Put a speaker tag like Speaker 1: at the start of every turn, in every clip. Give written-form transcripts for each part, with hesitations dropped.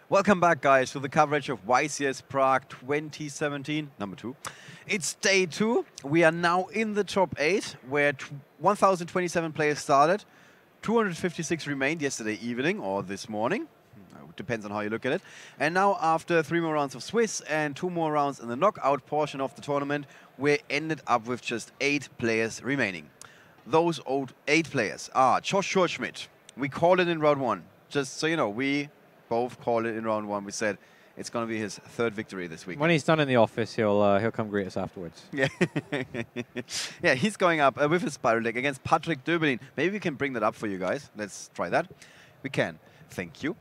Speaker 1: Welcome back, guys, to the coverage of YCS Prague 2017, number 2. It's day 2. We are now in the top 8, where 1,027 players started. 256 remained yesterday evening or this morning. Depends on how you look at it. And now, after 3 more rounds of Swiss and 2 more rounds in the knockout portion of the tournament, we ended up with just 8 players remaining. Those 8 players are Josh Schmidt. We called it in round 1. Just so you know, we both called it in round 1. We said it's going to be his 3rd victory this week.
Speaker 2: When he's done in the office, he'll come greet us afterwards.
Speaker 1: Yeah, yeah, he's going up with his Spiral deck against Patrick Döbelin. Maybe we can bring that up for you guys. Let's try that. We can. Thank you.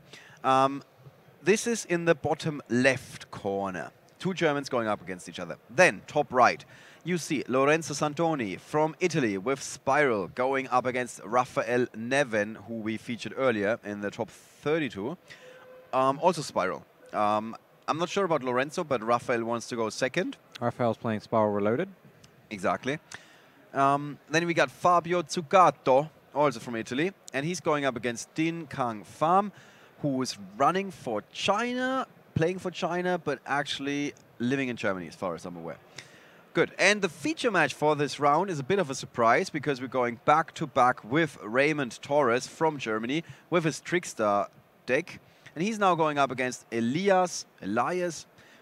Speaker 1: This is in the bottom left corner. 2 Germans going up against each other. Then, top right, you see Lorenzo Santoni from Italy with Spiral going up against Rafael Neven, who we featured earlier in the top 32. Also Spiral. I'm not sure about Lorenzo, but Rafael wants to go second.
Speaker 2: Rafael's playing Spiral Reloaded.
Speaker 1: Exactly. Then we got Fabio Zuccato, also from Italy, and he's going up against Din Kang Pham, who is running for China, playing for China, but actually living in Germany, as far as I'm aware. Good. And the feature match for this round is a bit of a surprise, because we're going back-to-back with Raymond Torres from Germany with his Trickstar deck. And he's now going up against Elias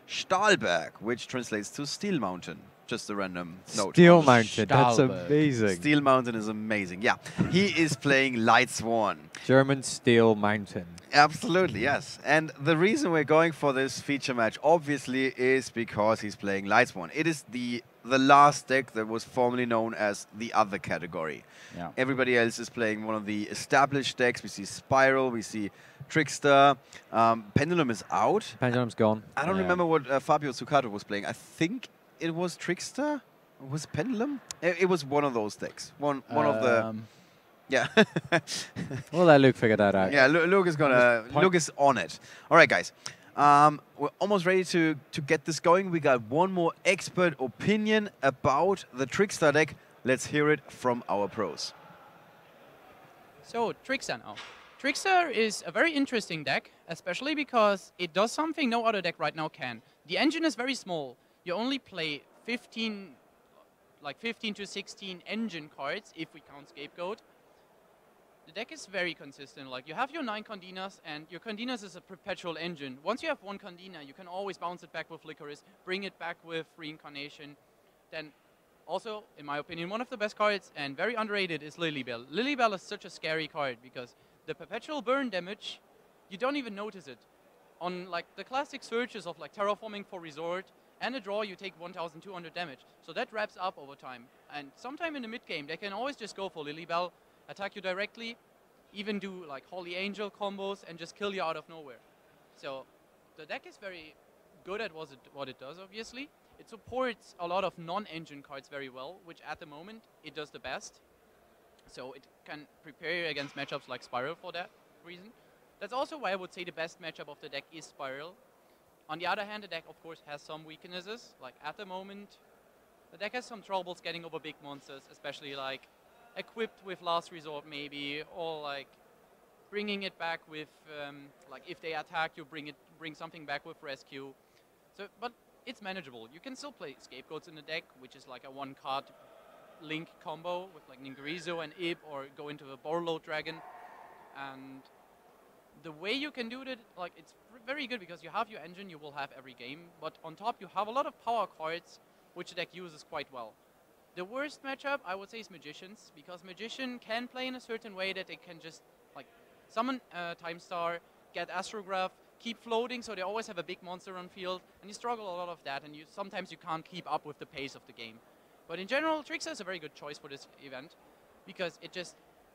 Speaker 1: Stahlberg, which translates to Steel Mountain. Just a random note.
Speaker 2: Steel Mountain, that's
Speaker 3: Stahlberg.
Speaker 2: amazing.
Speaker 1: Steel Mountain is amazing. Yeah, he is playing Lightsworn.
Speaker 2: German Steel Mountain.
Speaker 1: Absolutely, yes. And the reason we're going for this feature match, obviously, is because he's playing Lightsworn. It is the last deck that was formerly known as the other category.
Speaker 3: Yeah.
Speaker 1: Everybody else is playing one of the established decks. We see Spiral, we see Trickstar. Pendulum is out.
Speaker 2: Pendulum's gone.
Speaker 1: I don't
Speaker 3: Yeah.
Speaker 1: remember what Fabio Zuccato was playing. I think it was Trickstar. Was it Pendulum? It was one of those decks. One of the... Yeah.
Speaker 2: We'll let Luke figure that out.
Speaker 1: Yeah, Luke is Luke is on it. All right, guys. We're almost ready to get this going. We got one more expert opinion about the Trickstar deck. Let's hear it from our pros.
Speaker 4: So, Trickstar now. Trickstar is a very interesting deck, especially because it does something no other deck right now can. The engine is very small. You only play 15 to 16 engine cards, if we count Scapegoat. The deck is very consistent. Like, you have your 9 Condinas, and your Condinas is a perpetual engine. Once you have 1 Condina, you can always bounce it back with Licorice, bring it back with Reincarnation. Then, also, in my opinion, one of the best cards, and very underrated, is Lilybell. Lilybell is such a scary card, because the perpetual burn damage, you don't even notice it. On, like, the classic searches of, like, Terraforming for Resort, and a draw, you take 1,200 damage. So that wraps up over time. And sometime in the mid-game, they can always just go for Lilybell, attack you directly, even do like Holy Angel combos and just kill you out of nowhere. So the deck is very good at what it does, obviously. It supports a lot of non-engine cards very well, which at the moment it does the best. So it can prepare you against matchups like Spiral for that reason. That's also why I would say the best matchup of the deck is Spiral. On the other hand, the deck of course has some weaknesses. Like at the moment, the deck has some troubles getting over big monsters, especially like equipped with Last Resort maybe, or like bringing it back with, like if they attack you, bring something back with Rescue. So, but it's manageable. You can still play Scapegoats in the deck, which is like a 1-card Link combo with like Ningirizo and Ib, or go into a Borload Dragon. And the way you can do that, like it's very good because you have your engine, you will have every game, but on top you have a lot of power cards, which the deck uses quite well. The worst matchup, I would say, is Magicians, because Magician can play in a certain way that they can just like summon Time Star, get Astrograph, keep floating, so they always have a big monster on field, and you struggle a lot of that, and sometimes you can't keep up with the pace of the game. But in general, Trickstar is a very good choice for this event, because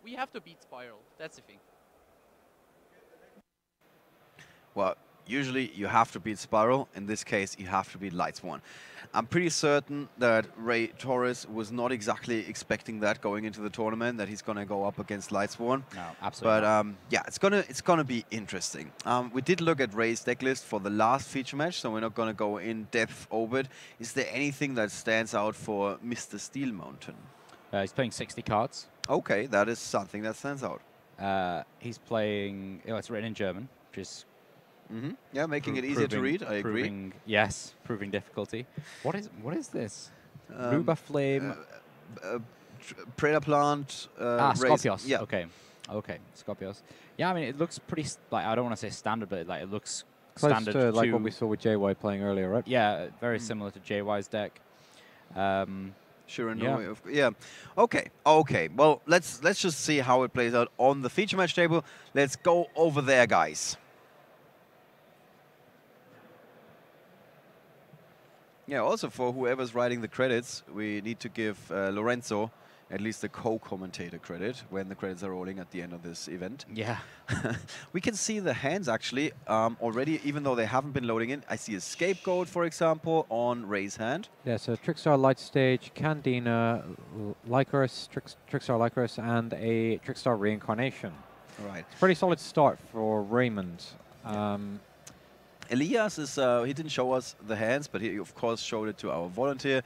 Speaker 4: we have to beat Spiral, that's the thing.
Speaker 1: Well, usually you have to beat Spiral. In this case, you have to beat Lightsworn. I'm pretty certain that Ray Torres was not exactly expecting that going into the tournament, that he's going to go up against Lightsworn.
Speaker 3: No, absolutely.
Speaker 1: But yeah, it's gonna be interesting. We did look at Ray's deck list for the last feature match, so we're not going to go in depth over it. Is there anything that stands out for Mr. Steel Mountain?
Speaker 3: He's playing 60 cards.
Speaker 1: Okay, that is something that stands out.
Speaker 3: He's playing, it's written in German, which is
Speaker 1: Yeah, making it easier to read. I agree.
Speaker 3: Yes, proving difficulty. What is this?
Speaker 1: Um,
Speaker 3: Ruba Flame.
Speaker 1: Predator plant. Raise.
Speaker 3: Scorpios.
Speaker 1: Yeah.
Speaker 3: Okay, Scorpios. Yeah, I mean, it looks pretty, like, I don't want to say standard, but like it looks
Speaker 2: Close
Speaker 3: standard
Speaker 2: to like what we saw with JY playing earlier, right?
Speaker 3: Yeah, very similar to JY's deck.
Speaker 1: Sure,
Speaker 3: Yeah.
Speaker 1: yeah. Okay. Well, let's just see how it plays out on the feature match table. Let's go over there, guys. Yeah. Also, for whoever's writing the credits, we need to give Lorenzo at least the co-commentator credit when the credits are rolling at the end of this event.
Speaker 3: Yeah.
Speaker 1: We can see the hands actually already, even though they haven't been loading in. I see a Scapegoat, for example, on Ray's hand.
Speaker 2: Yeah, so Trickstar Light Stage, Candina, Lycoris, Trickstar Lycoris, and a Trickstar Reincarnation.
Speaker 1: All right.
Speaker 2: It's a pretty solid start for Raymond.
Speaker 1: Elias is, he didn't show us the hands, but he of course showed it to our volunteer.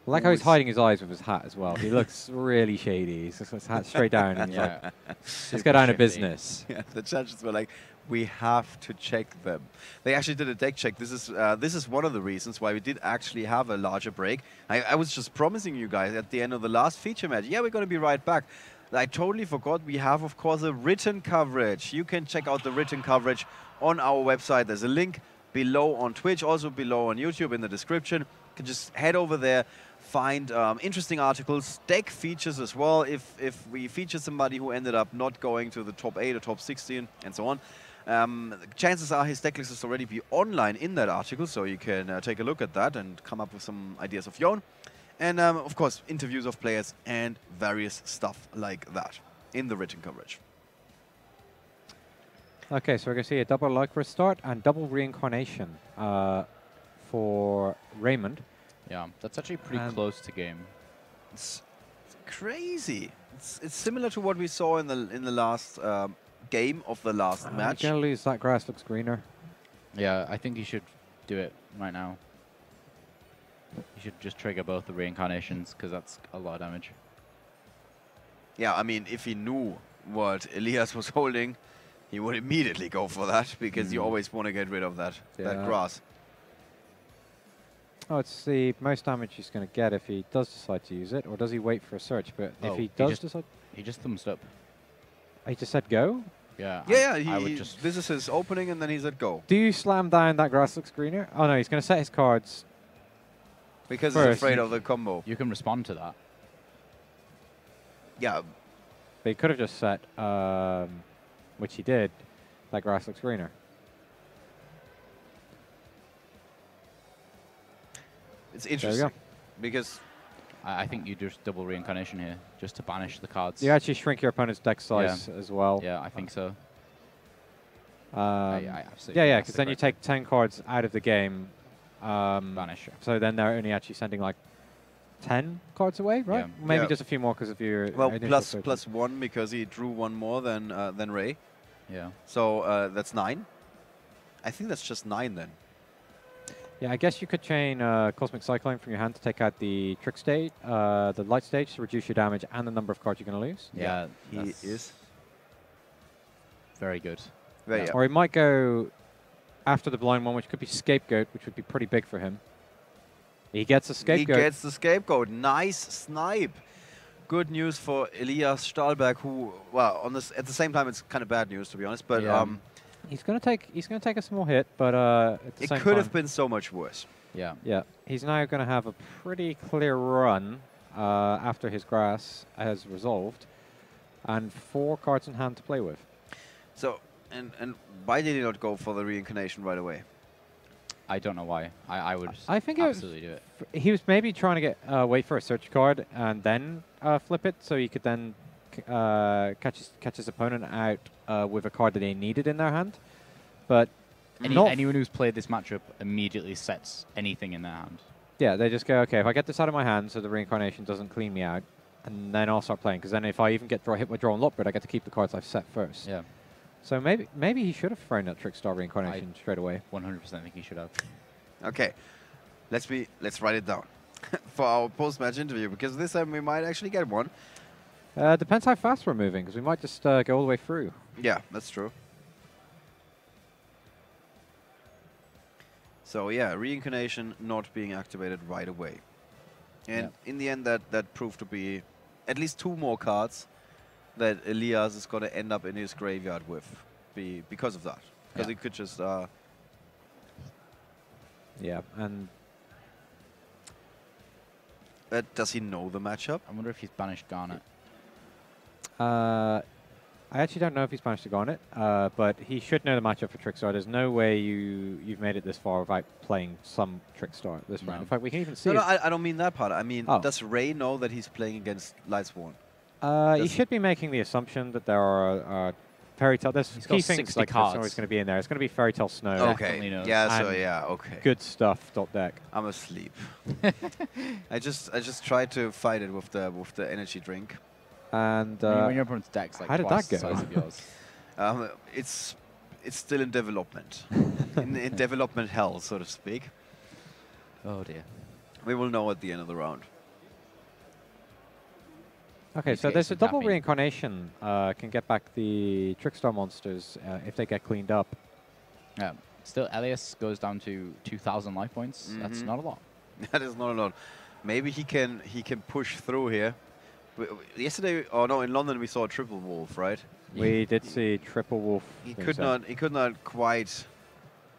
Speaker 2: I like how he's hiding his eyes with his hat as well. He looks really shady. He's just got his hat straight down. And he's like, let's get down to business.
Speaker 1: Yeah, the judges were like, we have to check them. They actually did a deck check. This is one of the reasons why we did actually have a larger break. I was just promising you guys at the end of the last feature match, yeah, we're going to be right back. I totally forgot we have, of course, a written coverage. You can check out the written coverage on our website. There's a link below on Twitch, also below on YouTube in the description. You can just head over there, find interesting articles, deck features as well. If we feature somebody who ended up not going to the top 8 or top 16 and so on, chances are his deck list is already be online in that article, so you can take a look at that and come up with some ideas of your own. And of course, interviews of players and various stuff like that in the written coverage.
Speaker 2: Okay, so we're going to see a double Lycra start and double Reincarnation for Raymond.
Speaker 3: Yeah, that's actually pretty close to game.
Speaker 1: It's crazy. It's similar to what we saw in the last game of the last match.
Speaker 2: You're going to lose. That grass looks greener.
Speaker 3: Yeah, I think he should do it right now. You should just trigger both the reincarnations, because that's a lot of damage.
Speaker 1: Yeah, I mean, if he knew what Elias was holding, he would immediately go for that, because you always want to get rid of that grass.
Speaker 2: Oh, it's the most damage he's going to get if he does decide to use it, or does he wait for a search? But if he does decide...
Speaker 3: He just thumbs up.
Speaker 2: He just said go?
Speaker 3: Yeah.
Speaker 1: Yeah, this is his opening, and then he said go.
Speaker 2: Do you slam down that grass looks greener? Oh, no, he's going to set his cards.
Speaker 1: Because
Speaker 2: first.
Speaker 1: he's afraid of the combo.
Speaker 3: You can respond to that.
Speaker 1: Yeah.
Speaker 2: But he could have just set, which he did, that grass looks greener.
Speaker 1: It's interesting. Because
Speaker 3: I think you just double reincarnation here, just to banish the cards.
Speaker 2: You actually shrink your opponent's deck size as well.
Speaker 3: Yeah, I think so.
Speaker 2: Yeah, because then you take 10 cards out of the game.
Speaker 3: Banish.
Speaker 2: So then they're only actually sending like 10 cards away, right?
Speaker 3: Yeah.
Speaker 2: Maybe just a few more because of your...
Speaker 1: Well, plus 1 because he drew 1 more than Ray.
Speaker 3: Yeah.
Speaker 1: So that's 9. I think that's just 9 then.
Speaker 2: Yeah, I guess you could chain Cosmic Cyclone from your hand to take out the Trick State, the Light Stage to reduce your damage and the number of cards you're going to lose.
Speaker 3: Yeah,
Speaker 1: he is
Speaker 3: very good.
Speaker 2: Or he might go after the blind one, which could be Scapegoat, which would be pretty big for him. He gets a Scapegoat.
Speaker 1: He gets the Scapegoat. Nice snipe. Good news for Elias Stahlberg, who, well, at the same time, it's kind of bad news, to be honest. But
Speaker 2: he's going to take a small hit, but at the same
Speaker 1: it could
Speaker 2: time,
Speaker 1: have been so much worse.
Speaker 3: Yeah.
Speaker 2: Yeah. He's now going to have a pretty clear run after his grass has resolved, and 4 cards in hand to play with.
Speaker 1: So, and why did he not go for the reincarnation right away?
Speaker 3: I don't know why. I would absolutely do it.
Speaker 2: He was maybe trying to get wait for a search card and then flip it, so he could then catch his opponent out with a card that they needed in their hand. But
Speaker 3: anyone who's played this matchup immediately sets anything in their hand.
Speaker 2: Yeah, they just go, okay, if I get this out of my hand so the reincarnation doesn't clean me out, and then I'll start playing, because then if I even get hit with draw and lockbird, I get to keep the cards I've set first.
Speaker 3: Yeah.
Speaker 2: So maybe he should have thrown that Trickstar reincarnation straight away.
Speaker 3: 100% think he should have.
Speaker 1: Okay, let's write it down for our post-match interview, because this time we might actually get one.
Speaker 2: Depends how fast we're moving, because we might just go all the way through.
Speaker 1: Yeah, that's true. So yeah, reincarnation not being activated right away. And in the end, that proved to be at least 2 more cards that Elias is going to end up in his graveyard with, because of that. Because he could just...
Speaker 2: yeah, and...
Speaker 1: does he know the matchup?
Speaker 3: I wonder if he's banished Garnet.
Speaker 2: I actually don't know if he's managed to Garnet, but he should know the matchup for Trickstar. There's no way you've made it this far without playing some Trickstar at this round. In fact, we can even see
Speaker 1: No, I don't mean that part. I mean, does Ray know that he's playing against Lightsworn?
Speaker 2: He should be making the assumption that there are Fairy Tale. There's key things like cards. That's always going to be in there. It's going to be Fairy Tale Snow.
Speaker 1: Okay. Yeah. So yeah. Okay.
Speaker 2: Good stuff. Deck.
Speaker 1: I'm asleep. I just tried to fight it with the energy drink.
Speaker 2: And
Speaker 3: when your opponent's deck's like twice the size of yours.
Speaker 1: It's still in development, in development hell, so to speak.
Speaker 3: Oh dear.
Speaker 1: We will know at the end of the round.
Speaker 2: Okay, so there's a double reincarnation. Can get back the Trickstar monsters if they get cleaned up.
Speaker 3: Still, Elias goes down to 2,000 life points. That's not a lot.
Speaker 1: That is not a lot. Maybe he can push through here. Yesterday, or no, in London we saw a triple wolf, right?
Speaker 2: We did see triple wolf.
Speaker 1: He could not quite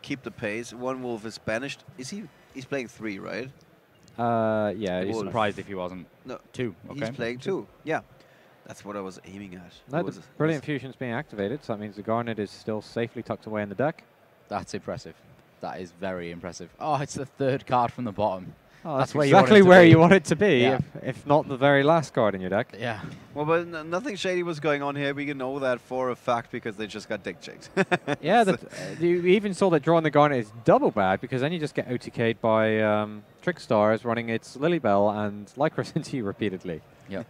Speaker 1: keep the pace. 1 wolf is banished. He's playing 3, right?
Speaker 2: Yeah.
Speaker 3: I'd be surprised if he wasn't.
Speaker 1: No,
Speaker 3: 2. Okay.
Speaker 1: He's playing 2. Yeah, that's what I was aiming at.
Speaker 2: No, the Brilliant Fusion's being activated, so that means the Garnet is still safely tucked away in the deck.
Speaker 3: That's impressive. That is very impressive. Oh, it's the 3rd card from the bottom.
Speaker 2: Oh, that's exactly where you want it to be, if not the very last card in your deck.
Speaker 3: Yeah.
Speaker 1: Well, but nothing shady was going on here. We can know that for a fact because they just got deck checked.
Speaker 2: Yeah, you even saw that drawing the Garnet is double bad because then you just get OTK'd by Trickstars running its Lilybell and Lycra into you repeatedly.
Speaker 3: Yep.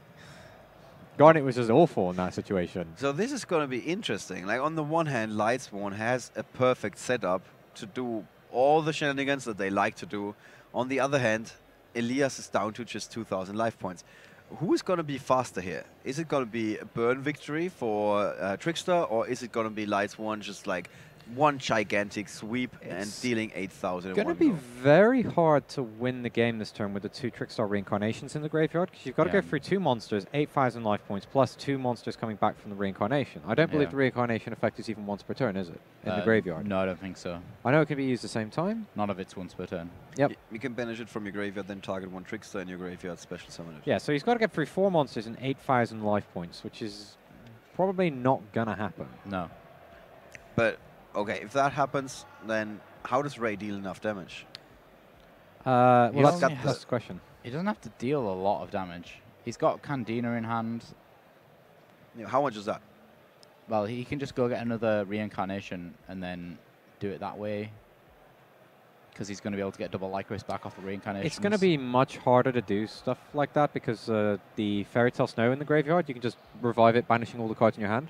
Speaker 2: Garnet was just awful in that situation.
Speaker 1: So this is going to be interesting. Like on the one hand, Lightsworn has a perfect setup to do all the shenanigans that they like to do. On the other hand, Elias is down to just 2,000 life points. Who is going to be faster here? Is it going to be a burn victory for Trickstar, or is it going to be Lightsworn just like one gigantic sweep and dealing 8,000?
Speaker 2: It's going to be very hard to win the game this turn with the 2 Trickstar reincarnations in the graveyard because you've got to go through 2 monsters, 8,000 life points, plus 2 monsters coming back from the reincarnation. I don't believe the reincarnation effect is even once per turn, is it? In the graveyard?
Speaker 3: No, I don't think so.
Speaker 2: I know it can be used at the same time.
Speaker 3: None of it's once per turn.
Speaker 2: Yep.
Speaker 1: You can banish it from your graveyard, then target 1 Trickstar in your graveyard, special summon it.
Speaker 2: Yeah, so he's got to get through 4 monsters and 8,000 life points, which is probably not going to happen.
Speaker 3: No.
Speaker 1: But okay, if that happens, then how does Ray deal enough damage?
Speaker 2: Well, that's the question.
Speaker 3: He doesn't have to deal a lot of damage. He's got Candina in hand.
Speaker 1: Yeah, how much is that?
Speaker 3: Well, he can just go get another reincarnation and then do it that way. Because he's going to be able to get double Lycris back off the reincarnation.
Speaker 2: It's going to be much harder to do stuff like that because the Fairy Tale Snow in the graveyard, you can just revive it, banishing all the cards in your hand.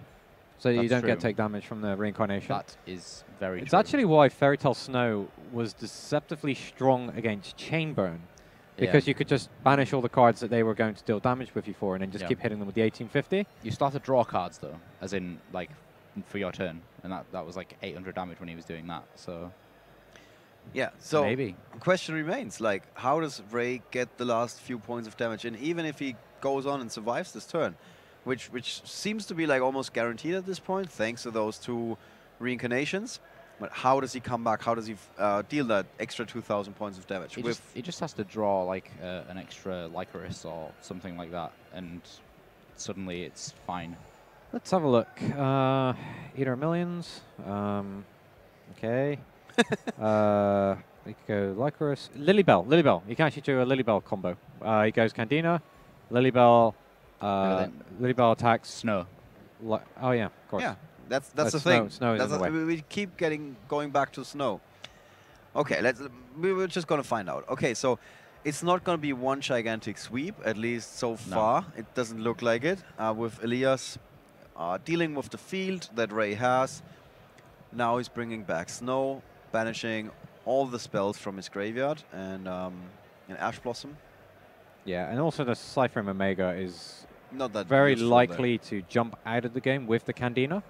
Speaker 2: So you don't get take damage from the reincarnation.
Speaker 3: That is very true.
Speaker 2: It's actually why Fairy Tale Snow was deceptively strong against Chainburn. Because you could just banish all the cards that they were going to deal damage with you for and then just keep hitting them with the 1850.
Speaker 3: You start to draw cards, though, as in, like, for your turn. And that was, like, 800 damage when he was doing that, so...
Speaker 1: Yeah, so
Speaker 3: maybe.
Speaker 1: The question remains, like, how does Ray get the last few points of damage? And even if he goes on and survives this turn, which seems to be, like, almost guaranteed at this point, thanks to those 2 reincarnations. But how does he come back? How does he deal that extra 2,000 points of damage?
Speaker 3: He just has to draw like an extra Lycoris or something like that, and suddenly it's fine.
Speaker 2: Let's have a look. Eater of Millions. Okay. We could go Lycoris. Lilybell. You can actually do a Lilybell combo. He goes Candina, Lilybell, Lilybell attacks.
Speaker 3: Snow.
Speaker 2: Oh, yeah, of course.
Speaker 1: Yeah. That's the thing.
Speaker 2: Snow is in the way.
Speaker 1: We keep going back to Snow. Okay, we were just going to find out. Okay, so it's not going to be one gigantic sweep, at least so far. It doesn't look like it. With Elias dealing with the field that Ray has. Now he's bringing back Snow, banishing all the spells from his graveyard, and an Ash Blossom.
Speaker 2: Yeah, and also the Cypher Omega is...
Speaker 1: not that
Speaker 2: very likely to jump out of the game with the Candina.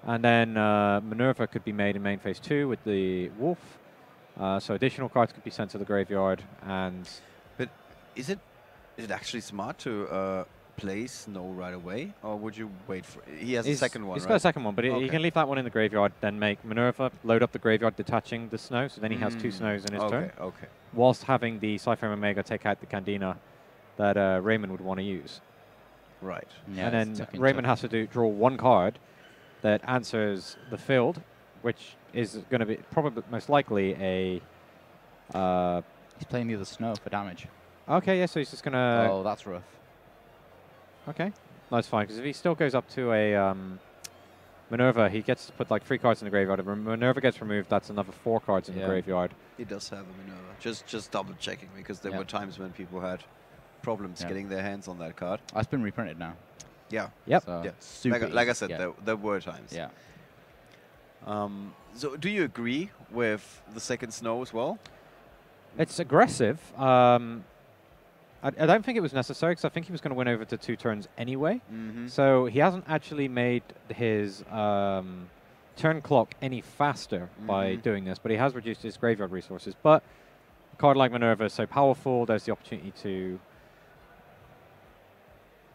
Speaker 2: And then Minerva could be made in main phase 2 with the Wolf. So additional cards could be sent to the graveyard, and
Speaker 1: But is it actually smart to play Snow right away, or would you wait for? He has a second one,
Speaker 2: he's
Speaker 1: right?
Speaker 2: got a second one, but he
Speaker 1: Okay.
Speaker 2: can leave that one in the graveyard, then make Minerva, load up the graveyard, detaching the Snow, so then he has 2 Snows in his turn,
Speaker 1: Okay.
Speaker 2: whilst having the Cypher Omega take out the Candina that Raymond would want to use.
Speaker 1: Right.
Speaker 3: Yeah,
Speaker 2: And
Speaker 3: it's
Speaker 2: then
Speaker 3: tuck in,
Speaker 2: Raymond
Speaker 3: tuck
Speaker 2: has to draw 1 card that answers the field, which is going to be probably most likely a...
Speaker 3: in. He's playing the other Snow for damage.
Speaker 2: okay, yeah, so he's just going to...
Speaker 3: Oh, that's rough.
Speaker 2: Okay, that's fine, because if he still goes up to a Minerva, he gets to put like 3 cards in the graveyard. If Minerva gets removed, that's another 4 cards in the graveyard.
Speaker 1: He does have a Minerva. Just double checking, because there
Speaker 3: Yeah.
Speaker 1: were times when people had problems getting their hands on that card.
Speaker 3: Oh, it's been reprinted now.
Speaker 1: Yeah.
Speaker 2: Yep.
Speaker 3: So
Speaker 1: Yeah.
Speaker 3: super
Speaker 1: Like I
Speaker 3: easy.
Speaker 1: said,
Speaker 3: Yeah.
Speaker 1: there were times.
Speaker 3: Yeah.
Speaker 1: So do you agree with the second Snow as well?
Speaker 2: It's aggressive. I don't think it was necessary, because I think he was going to win over to 2 turns anyway.
Speaker 1: Mm-hmm.
Speaker 2: So he hasn't actually made his turn clock any faster by doing this, but he has reduced his graveyard resources. But a card like Minerva is so powerful, there's the opportunity to...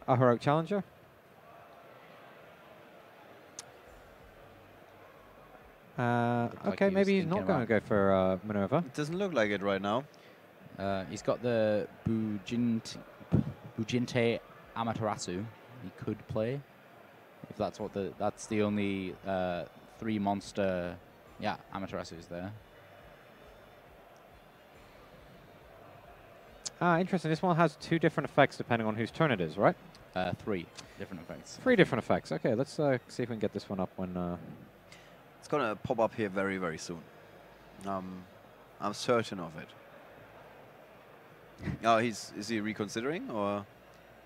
Speaker 2: A Heroic Challenger?
Speaker 3: Looked like
Speaker 2: Okay,
Speaker 3: he was
Speaker 2: maybe he's
Speaker 3: thinking
Speaker 2: not going to
Speaker 3: about-
Speaker 2: go for Minerva.
Speaker 1: It doesn't look like it right now.
Speaker 3: He's got the Bujinte Amaterasu. He could play if that's what that's the only 3 monster. Yeah, Amaterasu is there.
Speaker 2: Interesting. This one has 2 different effects depending on whose turn it is, right?
Speaker 3: 3 different effects.
Speaker 2: 3 different effects. Okay, let's see if we can get this one up when...
Speaker 1: It's gonna pop up here very, very soon. I'm certain of it. Oh, is he reconsidering, or?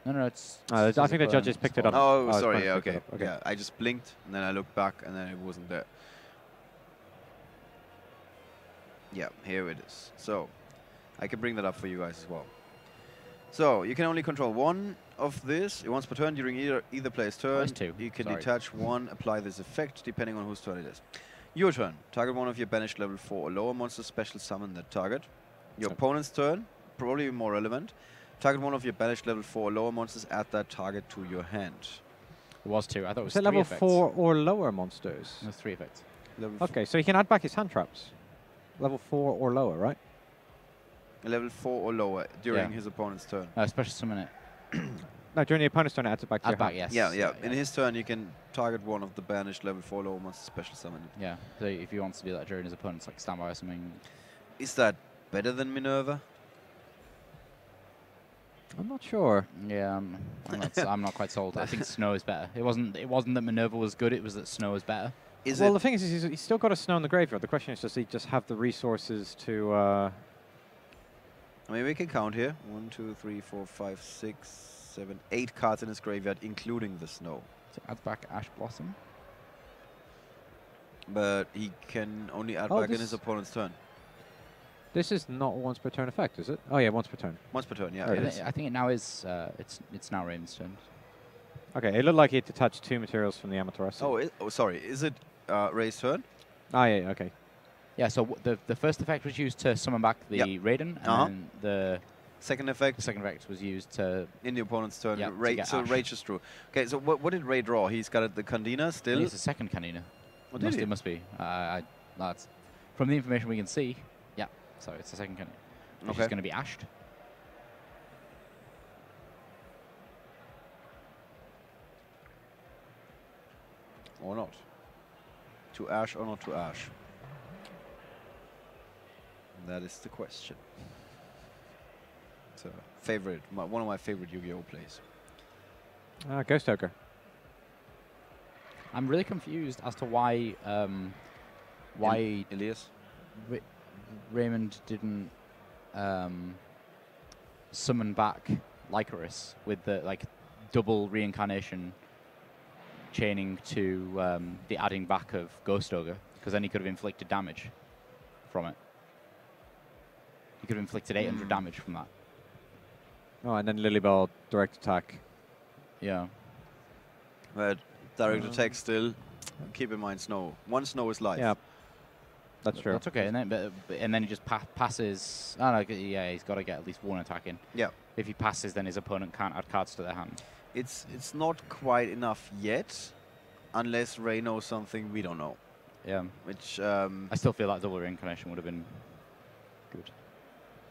Speaker 3: No, it's.
Speaker 2: I think the judges picked it up.
Speaker 1: Oh,
Speaker 2: it's
Speaker 1: sorry.
Speaker 2: fine,
Speaker 1: Yeah,
Speaker 2: picked it
Speaker 1: okay.
Speaker 2: up, okay.
Speaker 1: Yeah, I just blinked and then I looked back and then it wasn't there. Yeah, here it is. So I can bring that up for you guys as well. So you can only control 1 of this once per turn during either player's turn.
Speaker 3: it's 2.
Speaker 1: You can
Speaker 3: Sorry.
Speaker 1: detach 1, apply this effect depending on whose turn it is. Your turn. Target 1 of your banished level 4 or lower monsters, special summon that target. Your opponent's turn, probably more relevant. Target 1 of your banished level 4 or lower monsters, add that target to your hand.
Speaker 3: It was 2. I thought it was
Speaker 2: Is it
Speaker 3: 3
Speaker 2: level
Speaker 3: effects.
Speaker 2: 4 or lower monsters?
Speaker 3: No, 3 effects.
Speaker 1: Level
Speaker 2: Okay, so he can add back his hand traps. Level 4 or lower, right?
Speaker 1: level 4 or lower during his opponent's turn.
Speaker 3: Special summon it.
Speaker 2: No, during the opponent's turn, it adds it back to
Speaker 3: Add
Speaker 2: your
Speaker 3: back,
Speaker 2: hand.
Speaker 3: yes.
Speaker 1: Yeah. In his turn, you can target 1 of the banished level 4 lower monsters, special summon it.
Speaker 3: Yeah. So if he wants to do that during his opponent's like standby or something.
Speaker 1: Is that better than Minerva?
Speaker 2: I'm not sure.
Speaker 3: Yeah, I'm not quite sold. I think Snow is better. It wasn't that Minerva was good. It was that Snow is better.
Speaker 2: The thing is he's still got a Snow in the graveyard. The question is, does he just have the resources to...
Speaker 1: I mean, we can count here. 1, 2, 3, 4, 5, 6, 7, 8 cards in his graveyard, including the Snow.
Speaker 3: So adds back Ash Blossom.
Speaker 1: But he can only add
Speaker 2: Oh,
Speaker 1: back in
Speaker 2: this-
Speaker 1: his opponent's turn.
Speaker 2: This is not once per turn effect, is it? Oh, yeah, once per turn.
Speaker 1: Once per turn, yeah.
Speaker 2: There
Speaker 1: it
Speaker 2: it
Speaker 1: is.
Speaker 3: I think it now is. It's now Raymond's turn.
Speaker 2: Okay, it looked like he had to touch 2 materials from the Amaterasu.
Speaker 1: Oh, sorry. Is it Ray's turn?
Speaker 2: Ah, yeah, okay.
Speaker 3: Yeah. So the first effect was used to summon back the Raiden, and then the
Speaker 1: Second effect
Speaker 3: second effect was used to.
Speaker 1: in the opponent's turn.
Speaker 3: Yeah, to
Speaker 1: Ray,
Speaker 3: get
Speaker 1: so
Speaker 3: Ash.
Speaker 1: Ray just drew. Okay, so what did Ray draw? He's got the Candina still.
Speaker 3: It's a second Canina.
Speaker 1: Oh, did he?
Speaker 3: It must be. That's from the information we can see. Yeah. So it's the second Canina. Which is
Speaker 1: Okay.
Speaker 3: going to be ashed.
Speaker 1: Or not. To Ash or not to Ash? That is the question. It's a favorite, one of my favorite Yu-Gi-Oh plays.
Speaker 2: Ghost Ogre.
Speaker 3: I'm really confused as to why
Speaker 1: Elias?
Speaker 3: Raymond didn't summon back Lycoris with the double reincarnation chaining to the adding back of Ghost Ogre, because then he could have inflicted damage from it. He could have inflicted 800 damage from that.
Speaker 2: Oh, and then Lilybell direct attack.
Speaker 3: Yeah.
Speaker 1: But direct attack still. Keep in mind Snow. One Snow is life.
Speaker 2: Yeah. That's true.
Speaker 3: That's okay. And then he just passes. Oh, no, yeah, he's got to get at least one attack in.
Speaker 1: Yeah.
Speaker 3: If he passes, then his opponent can't add cards to their hand.
Speaker 1: It's not quite enough yet, unless Ray knows something we don't know.
Speaker 3: Yeah.
Speaker 1: Which
Speaker 3: I still feel like double reincarnation would have been good.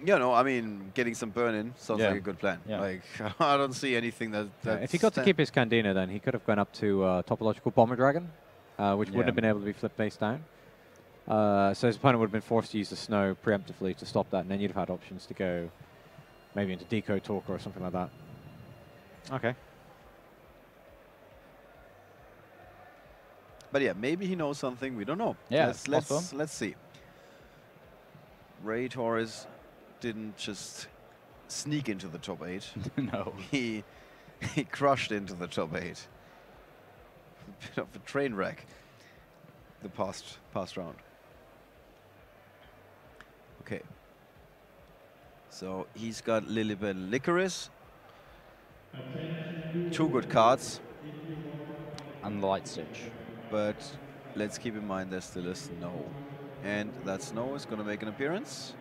Speaker 1: yeah, no, I mean, getting some burn in sounds
Speaker 3: Yeah.
Speaker 1: like a good plan.
Speaker 3: Yeah.
Speaker 1: Like, I don't see anything that.
Speaker 2: If he got to keep his Candina, then he could have gone up to Topological Bomber Dragon, which wouldn't have been able to be flipped face down. So his opponent would have been forced to use the snow preemptively to stop that, and then you'd have had options to go maybe into Decode Talker or something like that. Okay.
Speaker 1: But yeah, maybe he knows something we don't know.
Speaker 3: Yeah,
Speaker 1: let's see. Ray Torres didn't just sneak into the top 8.
Speaker 3: No.
Speaker 1: He crushed into the top 8. A bit of a train wreck. The past round. Okay. So he's got Lilibel Licorice. 2 good cards.
Speaker 3: And the Light Stitch.
Speaker 1: But let's keep in mind there's still a snow. And that snow is going to make an appearance.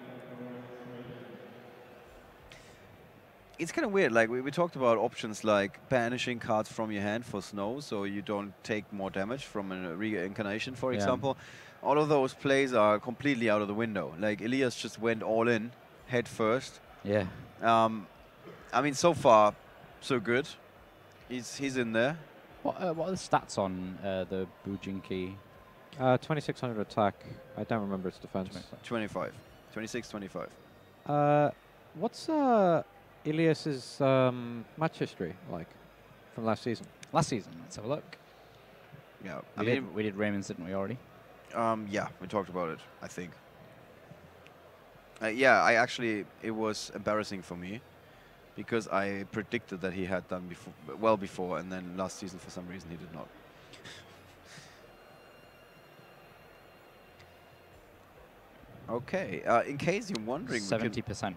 Speaker 1: It's kind of weird. Like we talked about options like banishing cards from your hand for snow, so you don't take more damage from a reincarnation, for example. All of those plays are completely out of the window. Like Elias just went all in, head first.
Speaker 3: Yeah.
Speaker 1: I mean, so far, so good. He's in there.
Speaker 3: What are the stats on the Bujinki?
Speaker 2: 2600 attack. I don't remember its defense.
Speaker 1: 25. 26, 25.
Speaker 2: What's Elias's match history like from last season?
Speaker 3: Last season, let's have a look.
Speaker 1: Yeah,
Speaker 3: We did Raymond's, didn't we already?
Speaker 1: Yeah, we talked about it, I think. Yeah, it was embarrassing for me because I predicted that he had done well before, and then last season for some reason he did not. Okay, in case you're wondering,
Speaker 3: 70%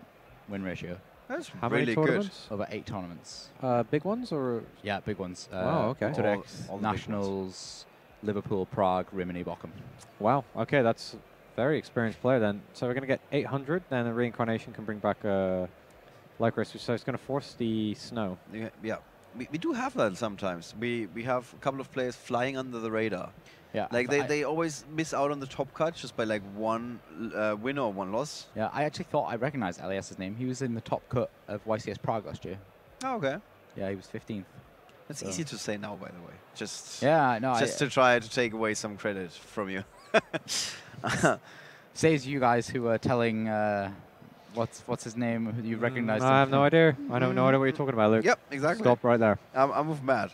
Speaker 3: win ratio.
Speaker 1: That's
Speaker 2: How many
Speaker 1: really good.
Speaker 2: tournaments?
Speaker 3: Over 8 tournaments.
Speaker 2: Big ones or?
Speaker 3: Yeah, big ones.
Speaker 2: Wow, okay.
Speaker 3: Torres,
Speaker 1: All the big ones.
Speaker 3: Nationals, Liverpool, Prague, Rimini, Bochum.
Speaker 2: Wow. Okay, that's a very experienced player then. So we're going to get 800. Then the reincarnation can bring back Lycris, so it's going to force the snow.
Speaker 1: Yeah, we do have that sometimes. We have a couple of players flying under the radar.
Speaker 3: Yeah,
Speaker 1: Like they always miss out on the top cut just by like one win or one loss.
Speaker 3: Yeah, I actually thought I recognized Elias's name. He was in the top cut of YCS Prague last year.
Speaker 1: Oh, okay.
Speaker 3: Yeah, he was 15th.
Speaker 1: That's
Speaker 3: So.
Speaker 1: easy to say now, by the way. Just
Speaker 3: To
Speaker 1: try to take away some credit from you.
Speaker 3: says you guys who are telling what's his name? You recognized him.
Speaker 2: I have no idea. I have no idea what you're talking about, Luke.
Speaker 1: Yep, exactly.
Speaker 2: Stop right there.
Speaker 1: I'm with Matt.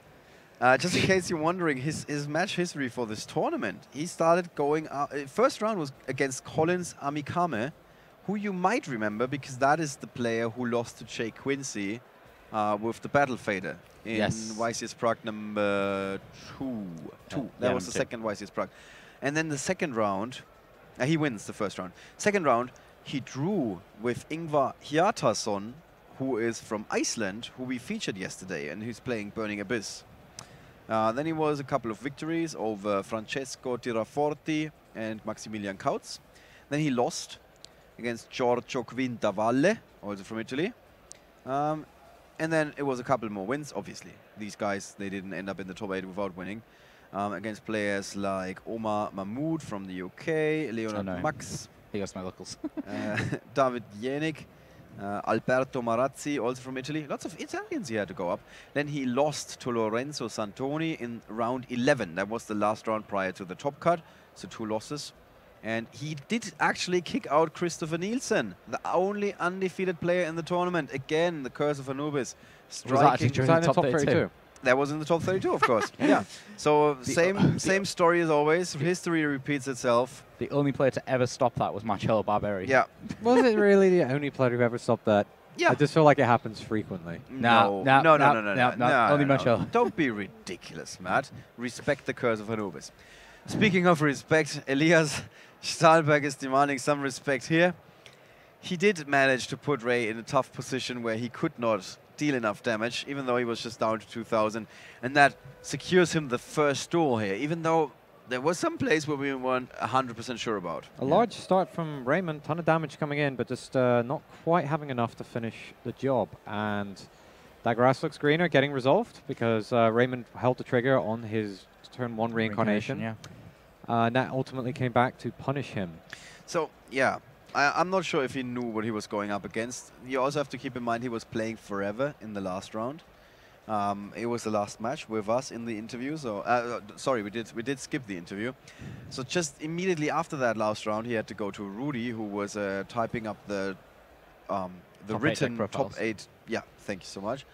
Speaker 1: Just in case you're wondering, his match history for this tournament, he started going out. First round was against Collins Amikame, who you might remember because that is the player who lost to Jay Quincy with the Battle Fader in YCS Prague number 2. That was the second YCS Prague. And then the second round, he wins the first round. Second round, he drew with Ingvar Hjartarson, who is from Iceland, who we featured yesterday, and who's playing Burning Abyss. Then he was a couple of victories over Francesco Tiraforti and Maximilian Kautz. Then he lost against Giorgio Quintavalle, also from Italy. And then it was a couple more wins, obviously. These guys, they didn't end up in the top 8 without winning. Against players like Omar Mahmoud from the UK, Leonard Max.
Speaker 3: He got my locals.
Speaker 1: David Jenik. Alberto Marazzi, also from Italy. Lots of Italians he had to go up. Then he lost to Lorenzo Santoni in round 11. That was the last round prior to the top cut, so 2 losses. And he did actually kick out Christopher Nielsen, the only undefeated player in the tournament. Again, the curse of Anubis. Striking.
Speaker 2: Was that in the top 32?
Speaker 1: That was in the top 32, of course. Yeah. So same story as always. History repeats itself.
Speaker 3: The only player to ever stop that was Marcello Barberi.
Speaker 1: Yeah.
Speaker 2: Was it really the only player who ever stopped that?
Speaker 1: Yeah.
Speaker 2: I just feel like it happens frequently.
Speaker 1: No.
Speaker 3: Only Marcello.
Speaker 1: Don't be ridiculous, Matt. Respect the curse of Anubis. Speaking of respect, Elias Stahlberg is demanding some respect here. He did manage to put Ray in a tough position where he could not deal enough damage, even though he was just down to 2,000. And that secures him the first duel here, even though there was some place where we weren't 100% sure about.
Speaker 2: A large start from Raymond, ton of damage coming in, but just not quite having enough to finish the job. And that grass looks greener, getting resolved because Raymond held the trigger on his turn 1 reincarnation.
Speaker 3: Yeah.
Speaker 2: And that ultimately came back to punish him.
Speaker 1: So, yeah, I'm not sure if he knew what he was going up against. You also have to keep in mind he was playing forever in the last round. It was the last match with us in the interview. So, sorry, we did skip the interview. So just immediately after that last round, he had to go to Rudy, who was typing up the written top 8. Yeah, thank you so much.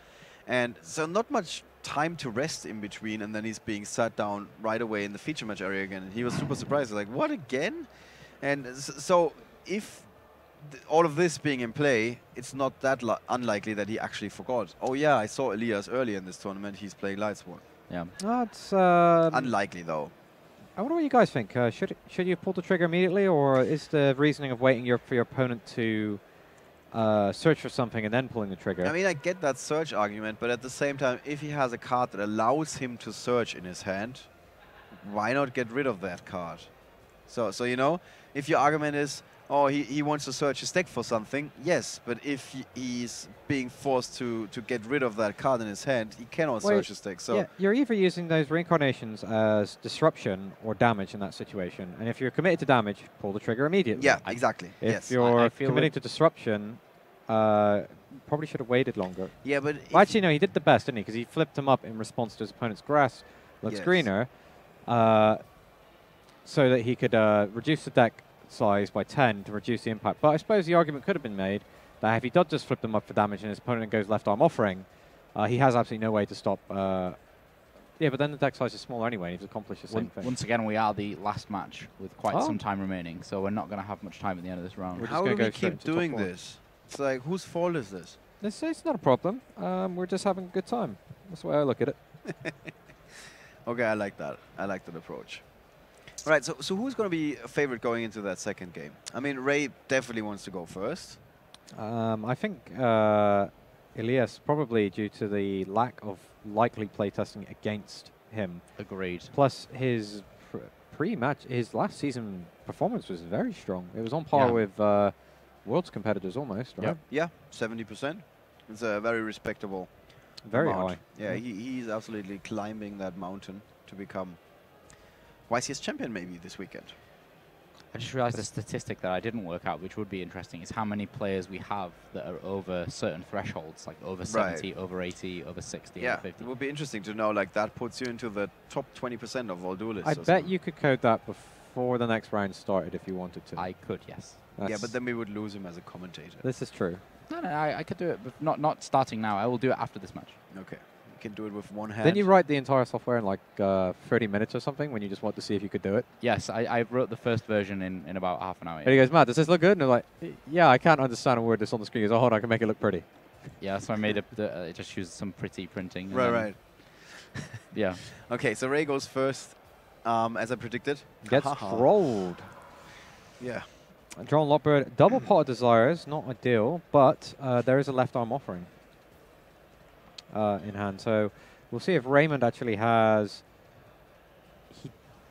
Speaker 1: And so not much time to rest in between, and then he's being sat down right away in the feature match area again. And he was super surprised, like, what, again? And so if all of this being in play, it's not that unlikely that he actually forgot. Oh yeah, I saw Elias earlier in this tournament. He's playing Lightsworn.
Speaker 3: Yeah.
Speaker 2: That's
Speaker 1: unlikely though.
Speaker 2: I wonder what you guys think. Should you pull the trigger immediately, or is the reasoning of waiting for your opponent to search for something and then pulling the trigger?
Speaker 1: I mean, I get that search argument, but at the same time, if he has a card that allows him to search in his hand, why not get rid of that card? So you know, if your argument is, oh, he wants to search his deck for something, yes, but if he's being forced to get rid of that card in his hand, he cannot search his deck. So
Speaker 2: yeah, you're either using those reincarnations as disruption or damage in that situation, and if you're committed to damage, pull the trigger immediately.
Speaker 1: Yeah, exactly.
Speaker 2: If
Speaker 1: yes.
Speaker 2: you're committing to disruption, probably should have waited longer.
Speaker 1: Yeah, but
Speaker 2: well, actually, no, he did the best, didn't he? Because he flipped him up in response to his opponent's grass looks greener, so that he could reduce the deck size by 10 to reduce the impact. But I suppose the argument could have been made that if he does just flip them up for damage and his opponent goes left arm offering, he has absolutely no way to stop. Yeah, but then the deck size is smaller anyway. He's accomplished the same thing.
Speaker 3: Once again, we are the last match with quite some time remaining, so we're not going to have much time at the end of this round.
Speaker 1: How do we keep doing this? It's like, whose fault is this?
Speaker 2: It's not a problem. We're just having a good time. That's the way I look at it.
Speaker 1: Okay, I like that. I like that approach. All right, so who's going to be a favorite going into that second game? I mean, Ray definitely wants to go first.
Speaker 2: I think Elias, probably due to the lack of likely playtesting against him.
Speaker 3: Agreed.
Speaker 2: Plus, his pre-match, his last season performance was very strong. It was on par with Worlds competitors almost, right?
Speaker 1: Yeah, 70%. It's a very respectable
Speaker 2: Very
Speaker 1: amount.
Speaker 2: high.
Speaker 1: Yeah, he's absolutely climbing that mountain to become YCS champion maybe this weekend.
Speaker 3: I just realized a statistic that I didn't work out, which would be interesting, is how many players we have that are over certain thresholds, like over 70, over 80, over 60, over 50.
Speaker 1: It would be interesting to know, like, that puts you into the top 20% of all duelists.
Speaker 2: I bet you could code that before the next round started if you wanted to.
Speaker 3: I could, yes.
Speaker 1: Yeah, but then we would lose him as a commentator.
Speaker 2: This is true.
Speaker 3: No, I could do it, but not starting now. I will do it after this match.
Speaker 1: Okay. You can do it with one hand.
Speaker 2: Then you write the entire software in like 30 minutes or something when you just want to see if you could do it.
Speaker 3: Yes, I wrote the first version in about half an hour.
Speaker 2: And he goes, Matt, does this look good? And I'm like, yeah, I can't understand a word that's on the screen. He goes, oh, hold on, I can make it look pretty.
Speaker 3: Yeah, so I made it, just used some pretty printing.
Speaker 1: Right.
Speaker 3: Yeah.
Speaker 1: Okay, so Ray goes first, as I predicted.
Speaker 2: Gets trolled.
Speaker 1: Yeah.
Speaker 2: Drawn Lockbird, double pot of desires, not ideal, but there is a left arm offering in hand. So we'll see if Raymond actually has. He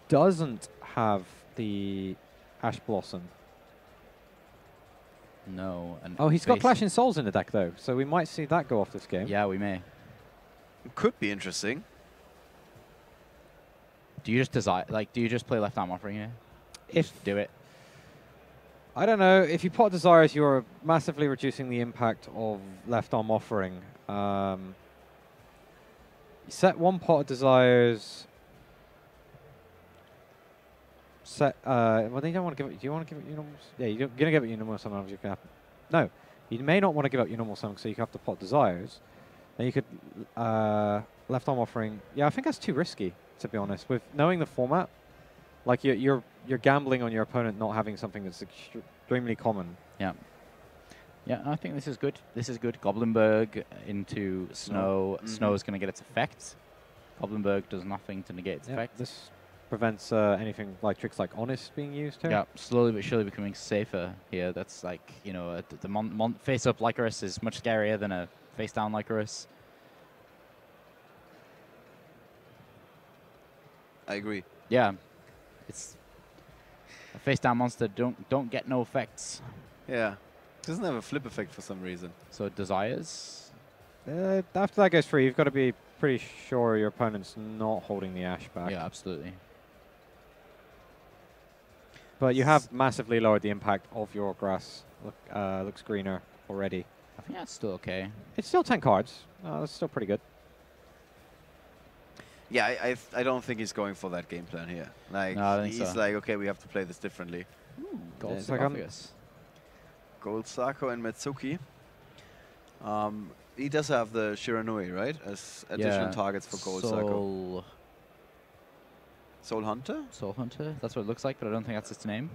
Speaker 2: doesn't have the Ash Blossom.
Speaker 3: No. And
Speaker 2: oh, he's got Clashing Souls in the deck though, so we might see that go off this game.
Speaker 3: Yeah, we may.
Speaker 1: It could be interesting.
Speaker 3: Do you just do you just play left arm offering here?
Speaker 2: If
Speaker 3: do it.
Speaker 2: I don't know. If you pot desires, you're massively reducing the impact of left arm offering. You set one pot of desires. Set. Well, then you don't want to give it. Do you want to give it your normal? Yeah, you're gonna give it your normal summon. You can have. No, you may not want to give up your normal summon, so you can have to pot desires. Then you could left arm offering. Yeah, I think that's too risky, to be honest. With knowing the format, like you're gambling on your opponent not having something that's extremely common.
Speaker 3: Yeah. Yeah, I think this is good. This is good. Goblinberg into Snow. Snow is going to get its effects. Goblinberg does nothing to negate its effects.
Speaker 2: This prevents anything like tricks like Honest being used here.
Speaker 3: Yeah, slowly but surely becoming safer here. That's like, you know, the face-up Lycoris is much scarier than a face-down Lycoris.
Speaker 1: I agree.
Speaker 3: Yeah. It's a face down monster. Don't get no effects.
Speaker 1: Yeah. Doesn't have a flip effect for some reason.
Speaker 3: So desires.
Speaker 2: After that goes through, you've got to be pretty sure your opponent's not holding the Ash back.
Speaker 3: Yeah, absolutely.
Speaker 2: But you have massively lowered the impact of your grass. Looks greener already.
Speaker 3: I think that's still okay.
Speaker 2: It's still 10 cards. That's still pretty good.
Speaker 1: Yeah, I don't think he's going for that game plan here. Like,
Speaker 3: No, I think
Speaker 1: he's
Speaker 3: so.
Speaker 1: like, okay, we have to play this differently.
Speaker 3: Gold
Speaker 2: it's like I'm-
Speaker 3: sarcophagus.
Speaker 1: Gold Sako and Metsuki. He does have the Shiranui, right? As additional targets for Gold Sako. Soul Hunter?
Speaker 3: Soul Hunter. That's what it looks like, but I don't think that's its name.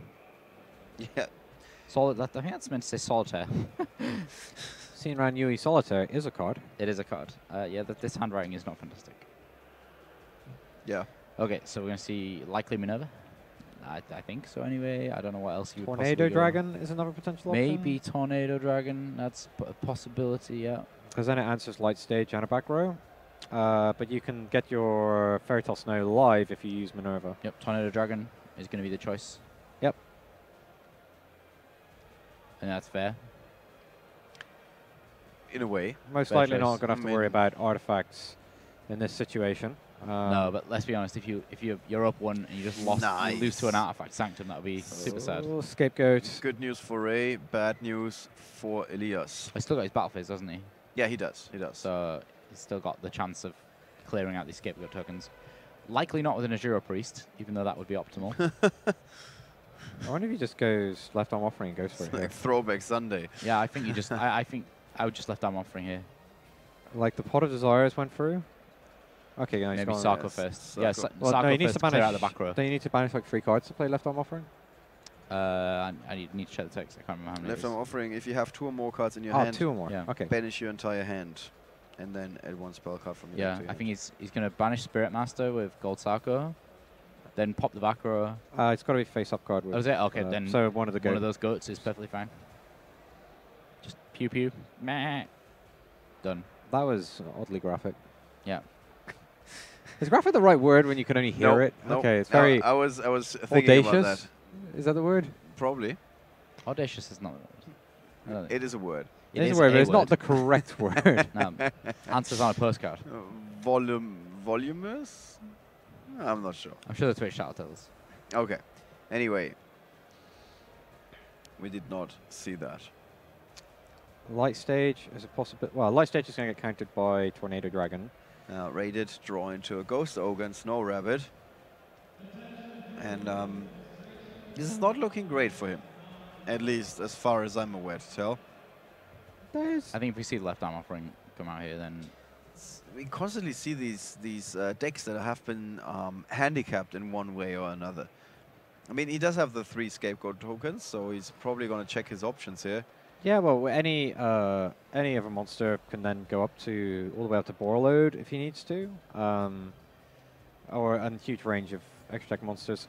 Speaker 1: Yeah.
Speaker 3: I think that's meant to say Solitaire.
Speaker 2: Seeing Ran Yui Solitaire is a card.
Speaker 3: It is a card. Yeah, this handwriting is not fantastic.
Speaker 1: Yeah.
Speaker 3: Okay, so we're going to see likely Minerva. I think so anyway. I don't know what else you would
Speaker 2: Tornado
Speaker 3: possibly go.
Speaker 2: Dragon is another potential option.
Speaker 3: Maybe Tornado Dragon. That's a possibility, yeah.
Speaker 2: Because then it answers Light Stage and a back row. But you can get your Fairy Tale Snow live if you use Minerva.
Speaker 3: Yep, Tornado Dragon is going to be the choice.
Speaker 2: Yep.
Speaker 3: And that's fair.
Speaker 1: In a way.
Speaker 2: Most
Speaker 3: Fair
Speaker 2: likely
Speaker 3: choice.
Speaker 2: not going to have
Speaker 1: I
Speaker 2: to worry
Speaker 1: mean-
Speaker 2: about artifacts in this situation.
Speaker 3: No, but let's be honest. If you're up one and you just lost, you lose to an
Speaker 1: Nice.
Speaker 3: artifact sanctum, that would be super sad.
Speaker 2: Oh, Scapegoat.
Speaker 1: Good news for Ray, bad news for Elias.
Speaker 3: He's still got his battle phase, doesn't he?
Speaker 1: Yeah, he does. He does.
Speaker 3: So he's still got the chance of clearing out these scapegoat tokens. Likely not with an Azura Priest, even though that would be optimal.
Speaker 2: I wonder if he just goes left arm offering and goes for it here.
Speaker 1: Like Throwback Sunday.
Speaker 3: Yeah, I think you just. I think I would just left arm offering here.
Speaker 2: Like the Pot of Desires went through. Okay, yeah, he's
Speaker 3: Maybe
Speaker 2: gone.
Speaker 3: Sarko
Speaker 1: yes,
Speaker 3: first.
Speaker 1: Sarko.
Speaker 3: Yeah,
Speaker 2: Well,
Speaker 3: Sarko
Speaker 2: no, he needs
Speaker 3: first
Speaker 2: to
Speaker 3: to clear
Speaker 2: banish.
Speaker 3: out the back row.
Speaker 2: Then you need to banish like 3 cards to play left arm offering.
Speaker 3: I need to check the text. I can't remember how many.
Speaker 1: Left
Speaker 3: it is.
Speaker 1: arm offering, if you have 2 or more cards in your
Speaker 2: Oh,
Speaker 1: hand,
Speaker 2: 2 or more.
Speaker 3: Yeah.
Speaker 2: Okay.
Speaker 1: banish your entire hand. And then add 1 spell card from your
Speaker 3: Yeah,
Speaker 1: hand to your
Speaker 3: I think
Speaker 1: hand.
Speaker 3: he's going to banish Spirit Master with Gold Sarko, then pop the back row.
Speaker 2: It's got to be face up card. With,
Speaker 3: That was it? Okay, then
Speaker 2: so one of the
Speaker 3: one of
Speaker 2: goat.
Speaker 3: those goats is perfectly fine. Just pew pew. Meh. Done.
Speaker 2: That was oddly graphic.
Speaker 3: Yeah.
Speaker 2: Is graphic the right word when you can only hear
Speaker 1: No,
Speaker 2: it?
Speaker 1: no.
Speaker 2: Okay, it's
Speaker 1: No,
Speaker 2: very
Speaker 1: I was thinking about
Speaker 2: audacious.
Speaker 1: that.
Speaker 2: Is that the word?
Speaker 1: Probably.
Speaker 3: Audacious is not the word. I don't think-
Speaker 1: It is a word.
Speaker 3: It
Speaker 2: It's
Speaker 3: is
Speaker 2: a word, but
Speaker 3: a
Speaker 2: it's not
Speaker 3: word.
Speaker 2: the correct word.
Speaker 3: No, answers on a postcard.
Speaker 1: Voluminous? I'm not sure.
Speaker 3: I'm sure the Twitch chat will tell us.
Speaker 1: Okay. Anyway. We did not see that.
Speaker 2: Light Stage is a possibility. Well, Light Stage is going to get countered by Tornado Dragon.
Speaker 1: Raided, draw into a Ghost Ogre and Snow Rabbit. And this is not looking great for him. At least as far as I'm aware to tell.
Speaker 2: There's
Speaker 3: I think if we see the left arm offering come out here, then
Speaker 1: We constantly see these decks that have been handicapped in one way or another. I mean, he does have the 3 scapegoat tokens, so he's probably going to check his options here.
Speaker 2: Yeah, well, any other monster can then go up to all the way up to Borload if he needs to, or a huge range of extra deck monsters.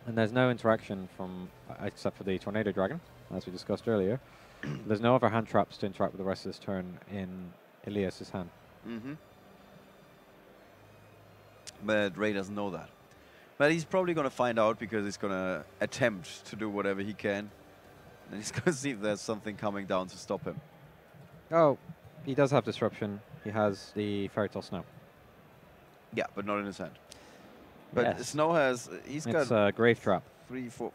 Speaker 2: And there's no interaction from except for the Tornado Dragon, as we discussed earlier. There's no other hand traps to interact with the rest of this turn in Elias's hand.
Speaker 1: Mm-hmm. But Ray doesn't know that. But he's probably going to find out because he's going to attempt to do whatever he can. And he's going to see if there's something coming down to stop him.
Speaker 2: Oh, he does have Disruption. He has the Fairy Tale Snow.
Speaker 1: Yeah, but not in his hand. But
Speaker 2: Yes.
Speaker 1: Snow has, he's
Speaker 2: It's
Speaker 1: got
Speaker 2: a Grave Trap.
Speaker 1: 3, 4,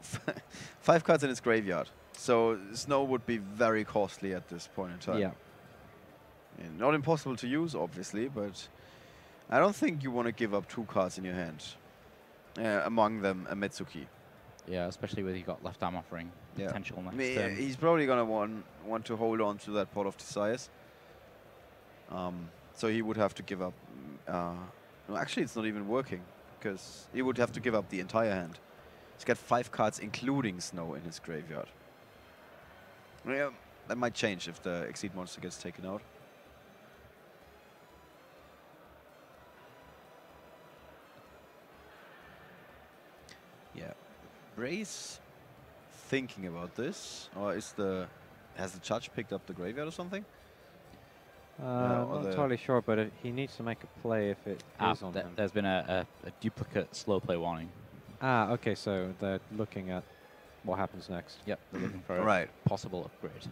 Speaker 1: 5 cards in his graveyard. So Snow would be very costly at this point in time.
Speaker 2: Yeah.
Speaker 1: And not impossible to use, obviously, but I don't think you want to give up 2 cards in your hand. Among them, a Metsuki.
Speaker 3: yeah, especially with you got left arm offering
Speaker 1: Yeah.
Speaker 3: potential next
Speaker 1: I mean,
Speaker 3: turn.
Speaker 1: he's probably going to want to hold on to that Pot of Desires. So he would have to give up... no, actually, it's not even working, because he would have to give up the entire hand. He's got 5 cards, including Snow, in his graveyard. Yeah, that might change if the Exceed monster gets taken out. Yeah. Ray's thinking about this, or has the judge picked up the graveyard or something?
Speaker 2: Not entirely sure, but he needs to make a play if it is on him.
Speaker 3: There's been a duplicate slow play warning.
Speaker 2: Ah, okay, so they're looking at what happens next.
Speaker 3: Yep, they're looking for
Speaker 1: Right.
Speaker 3: a possible upgrade.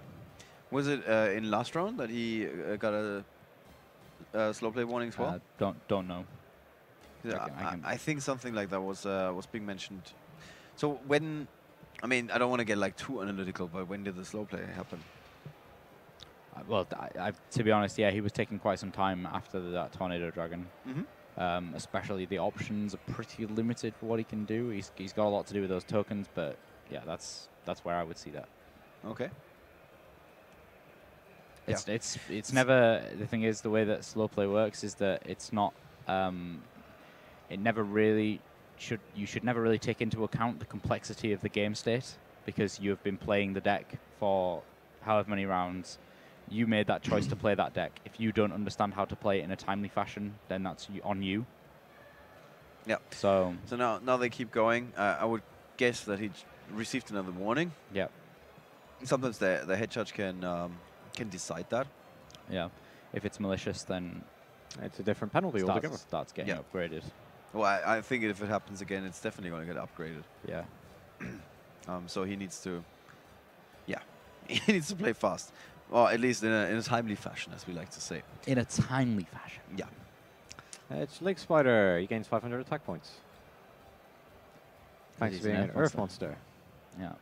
Speaker 1: Was it in last round that he got a slow play warning as well?
Speaker 3: Don't know.
Speaker 1: I think something like that was being mentioned. So when, I mean, I don't want to get like too analytical, but when did the slow play happen?
Speaker 3: Well, to be honest, yeah, he was taking quite some time after that Tornado Dragon. Especially the options are pretty limited for what he can do. He's got a lot to do with those tokens, but yeah, that's where I would see that.
Speaker 1: Okay.
Speaker 3: It's never, the thing is, the way that slow play works is that it's not it never really you should never really take into account the complexity of the game state, because you have been playing the deck for however many rounds. You made that choice to play that deck. If you don't understand how to play it in a timely fashion, then that's on you.
Speaker 1: Yeah.
Speaker 3: So
Speaker 1: now they keep going. I would guess that he received another warning.
Speaker 3: Yeah.
Speaker 1: Sometimes the head judge can decide that.
Speaker 3: Yeah. If it's malicious, then
Speaker 2: it's a different penalty altogether.
Speaker 3: Starts getting upgraded.
Speaker 1: Well, I think if it happens again, it's definitely going to get upgraded.
Speaker 3: Yeah.
Speaker 1: So he needs to, he needs to play fast, or at least in a timely fashion, as we like to say.
Speaker 3: In a timely fashion.
Speaker 1: Yeah.
Speaker 2: It's Lake Spider. He gains 500 attack points. Thanks
Speaker 3: He's
Speaker 2: to being
Speaker 3: an
Speaker 2: an Earth monster.
Speaker 3: Yeah.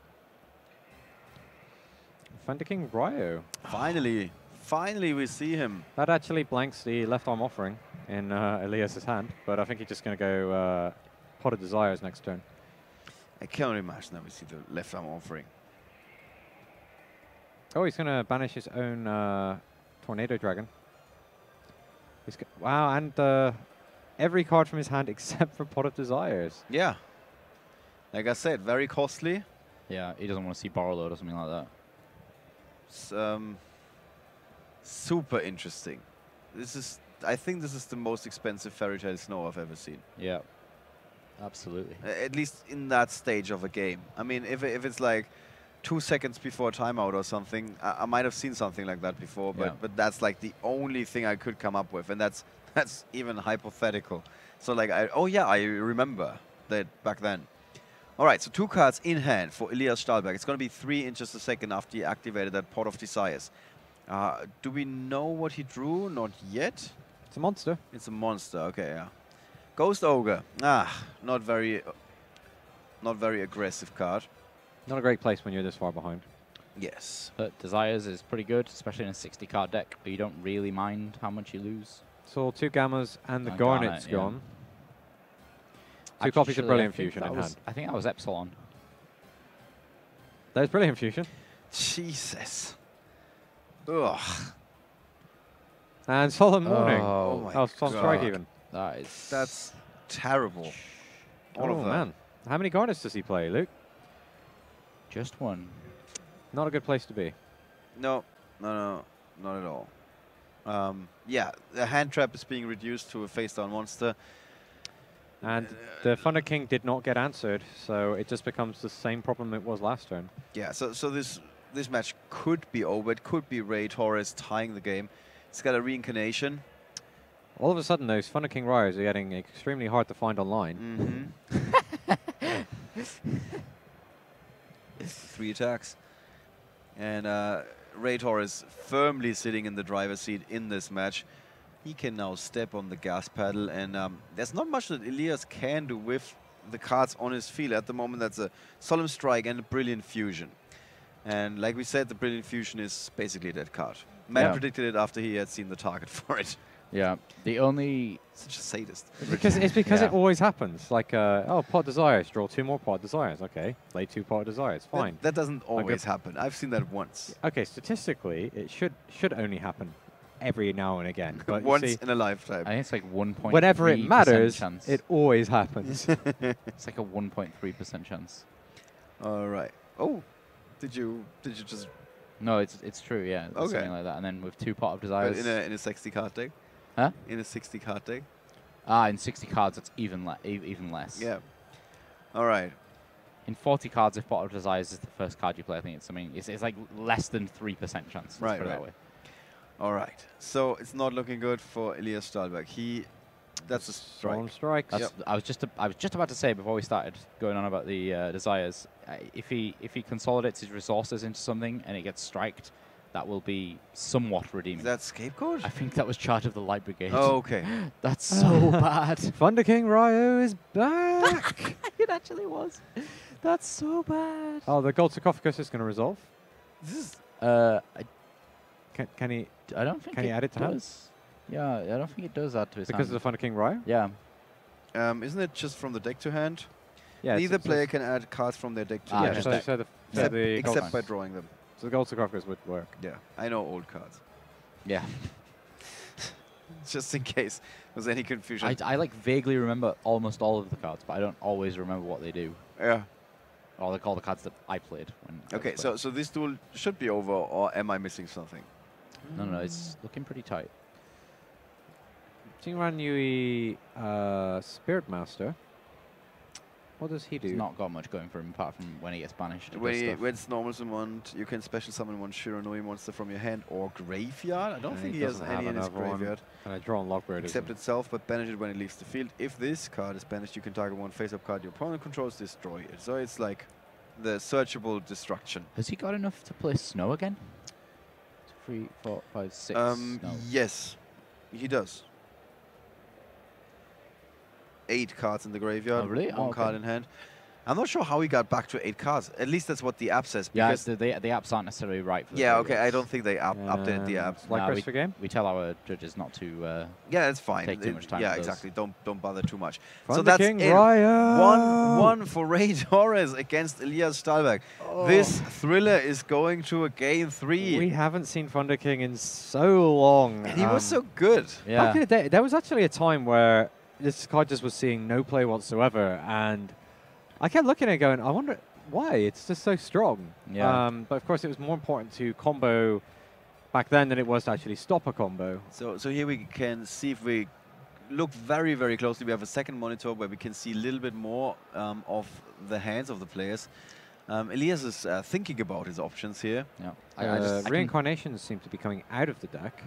Speaker 2: Thunder King Ryo.
Speaker 1: Finally we see him.
Speaker 2: That actually blanks the left arm offering in Elias's hand, but I think he's just going to go Pot of Desires next turn.
Speaker 1: I cannot imagine that we see the left arm offering.
Speaker 2: Oh, he's going to banish his own Tornado Dragon. Wow, and every card from his hand except for Pot of Desires.
Speaker 1: Yeah. Like I said, very costly.
Speaker 3: Yeah, he doesn't want to see Borrow Load or something like that.
Speaker 1: It's, super interesting. I think this is the most expensive Fairy Tale Snow I've ever seen.
Speaker 3: Yeah. Absolutely.
Speaker 1: At least in that stage of a game. I mean, if it's like 2 seconds before timeout or something, I might have seen something like that before, but that's like the only thing I could come up with, and that's even hypothetical. So like, I remember that back then. All right, so 2 cards in hand for Elias Stahlberg. It's going to be 3 in just a second after he activated that Pot of Desires. Do we know what he drew? Not yet.
Speaker 2: It's a monster.
Speaker 1: It's a monster. Okay, yeah. Ghost Ogre. Not very aggressive card.
Speaker 2: Not a great place when you're this far behind.
Speaker 1: Yes.
Speaker 3: But Desires is pretty good, especially in a 60 card deck, but you don't really mind how much you lose.
Speaker 2: So 2 Gammas and the Garnet's gone. 2 copies of Brilliant Fusion in hand.
Speaker 3: I think that was Epsilon.
Speaker 2: There's Brilliant Fusion.
Speaker 1: Jesus. Ugh.
Speaker 2: And Solemn Warning.
Speaker 1: Oh my
Speaker 2: Solemn Strike even.
Speaker 1: That's terrible. All of that.
Speaker 2: Man. How many Garnets does he play, Luke?
Speaker 3: Just 1.
Speaker 2: Not a good place to be.
Speaker 1: No, not at all. Yeah, the hand trap is being reduced to a face-down monster.
Speaker 2: And the Thunder King did not get answered, so it just becomes the same problem it was last turn.
Speaker 1: Yeah, so this match could be over. It could be Ray Torres tying the game. It's got a reincarnation.
Speaker 2: All of a sudden, those Thunder King Ryos are getting extremely hard to find online.
Speaker 1: 3 attacks. And Ray Torres firmly sitting in the driver's seat in this match. He can now step on the gas pedal, and there's not much that Elias can do with the cards on his field. At the moment, that's a Solemn Strike and a Brilliant Fusion. And like we said, the Brilliant Fusion is basically a dead card. Matt predicted it after he had seen the target for it.
Speaker 3: Yeah, the only...
Speaker 1: Such a sadist.
Speaker 2: It's because it always happens. Like, Pot Desires, draw 2 more Pot Desires. Okay, play 2 Pot Desires, fine.
Speaker 1: That doesn't always happen. I've seen that once.
Speaker 2: Okay, statistically, it should only happen every now and again. But
Speaker 1: once in a lifetime.
Speaker 3: I think it's like 1.3%.
Speaker 2: Whenever it matters,
Speaker 3: chance.
Speaker 2: it always happens.
Speaker 3: It's like a 1.3% chance.
Speaker 1: All right. Oh, did you just...
Speaker 3: No, it's true, yeah.
Speaker 1: Okay.
Speaker 3: Something like that. And then with 2 Pot of Desires...
Speaker 1: in a 60 card deck?
Speaker 3: Huh?
Speaker 1: In a 60 card deck?
Speaker 3: In 60 cards, it's even less.
Speaker 1: Yeah. All right.
Speaker 3: In 40 cards, if Pot of Desires is the first card you play, I think it's like less than 3% chance.
Speaker 1: Right,
Speaker 3: Put it that way.
Speaker 1: All right. So it's not looking good for Elias Stahlberg. That's a
Speaker 2: Storm
Speaker 1: strike.
Speaker 2: strikes.
Speaker 3: That's, I was just about to say before we started going on about the desires. If he consolidates his resources into something and it gets striked, that will be somewhat redeeming.
Speaker 1: Is that scapegoat?
Speaker 3: I think that was Charge of the Light Brigade.
Speaker 1: Oh, okay.
Speaker 3: That's so bad.
Speaker 2: Thunder King Ryo is back.
Speaker 3: It actually was. That's so bad.
Speaker 2: Oh, the gold sarcophagus is going to resolve.
Speaker 1: This is
Speaker 2: Can he?
Speaker 3: I don't think
Speaker 2: Can he add it to hand?
Speaker 3: does. Yeah, I don't think it does add to his
Speaker 2: Because of the
Speaker 3: hand.
Speaker 2: Thunder King Ryo?
Speaker 3: Yeah.
Speaker 1: isn't it just from the deck to hand?
Speaker 2: Yeah.
Speaker 1: Neither player can add cards from their deck to
Speaker 3: Ah,
Speaker 1: their
Speaker 2: Yeah,
Speaker 3: just
Speaker 1: hand.
Speaker 2: so,
Speaker 3: deck.
Speaker 2: so the, the gold,
Speaker 1: Except by drawing them.
Speaker 2: so the gold sarcophagus would work.
Speaker 1: Yeah, I know old cards.
Speaker 3: Yeah.
Speaker 1: Just in case there's any confusion.
Speaker 3: I like vaguely remember almost all of the cards, but I don't always remember what they do.
Speaker 1: Yeah.
Speaker 3: Or like all the cards that I played. When I
Speaker 1: Okay,
Speaker 3: was
Speaker 1: so this duel should be over, or am I missing something?
Speaker 3: playing. No, it's looking pretty tight.
Speaker 2: Jingran Yui, Spirit Master. What does he do?
Speaker 3: He's not got much going for him apart from when he gets banished. It does
Speaker 1: When
Speaker 3: stuff.
Speaker 1: it's normal summoned, you can special summon one Shiranui monster from your hand or graveyard. I don't think he has
Speaker 2: doesn't have
Speaker 1: any in his
Speaker 2: another one.
Speaker 1: graveyard.
Speaker 2: And I draw on Lockbird.
Speaker 1: Except itself, but banish it when it leaves the field. If this card is banished, you can target one face-up card your opponent controls, destroy it. So it's like the searchable destruction.
Speaker 3: Has he got enough to play Snow again? 3, 4, 5, 6. No.
Speaker 1: Yes, he does. 8 cards in the graveyard,
Speaker 3: Oh, really?
Speaker 1: one
Speaker 3: Oh, okay.
Speaker 1: card in hand. I'm not sure how he got back to 8 cards. At least that's what the app says.
Speaker 3: Yeah,
Speaker 1: because
Speaker 3: the apps aren't necessarily right for the
Speaker 1: yeah, okay. I
Speaker 3: graveyards.
Speaker 1: don't think they updated the app.
Speaker 2: Like
Speaker 3: Nah,
Speaker 2: rest for game?
Speaker 3: We tell our judges not to.
Speaker 1: Yeah, it's fine.
Speaker 3: Take too much time
Speaker 1: Yeah,
Speaker 3: with those.
Speaker 1: exactly. Don't bother too much.
Speaker 2: Thunder
Speaker 1: so that's
Speaker 2: King
Speaker 1: it.
Speaker 2: Ryo!
Speaker 1: 1-1 for Ray Torres against Elias Stahlberg. This thriller is going to a game 3.
Speaker 2: We haven't seen Thunder King in so long.
Speaker 1: And he was so good.
Speaker 3: Yeah.
Speaker 2: Back in the day, there was actually a time where this card just was seeing no play whatsoever, and I kept looking at it going, I wonder why? It's just so strong.
Speaker 3: Yeah.
Speaker 2: But of course, it was more important to combo back then than it was to actually stop a combo.
Speaker 1: So here we can see if we look very, very closely. We have a second monitor where we can see a little bit more of the hands of the players. Elias is thinking about his options here.
Speaker 3: Yeah. I can-
Speaker 2: Reincarnations seem to be coming out of the deck.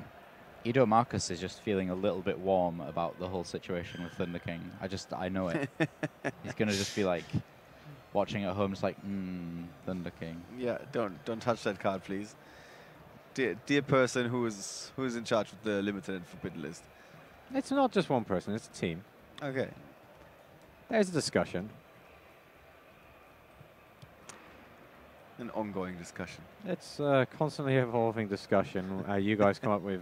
Speaker 3: Ido Marcus is just feeling a little bit warm about the whole situation with Thunder King. I know it. He's gonna just be like watching at home, just like, Thunder King.
Speaker 1: Yeah, don't touch that card, please. Dear person who is in charge of the limited and forbidden list.
Speaker 2: It's not just one person, it's a team.
Speaker 1: Okay.
Speaker 2: There's a discussion.
Speaker 1: An ongoing discussion.
Speaker 2: It's a constantly evolving discussion. You guys come up with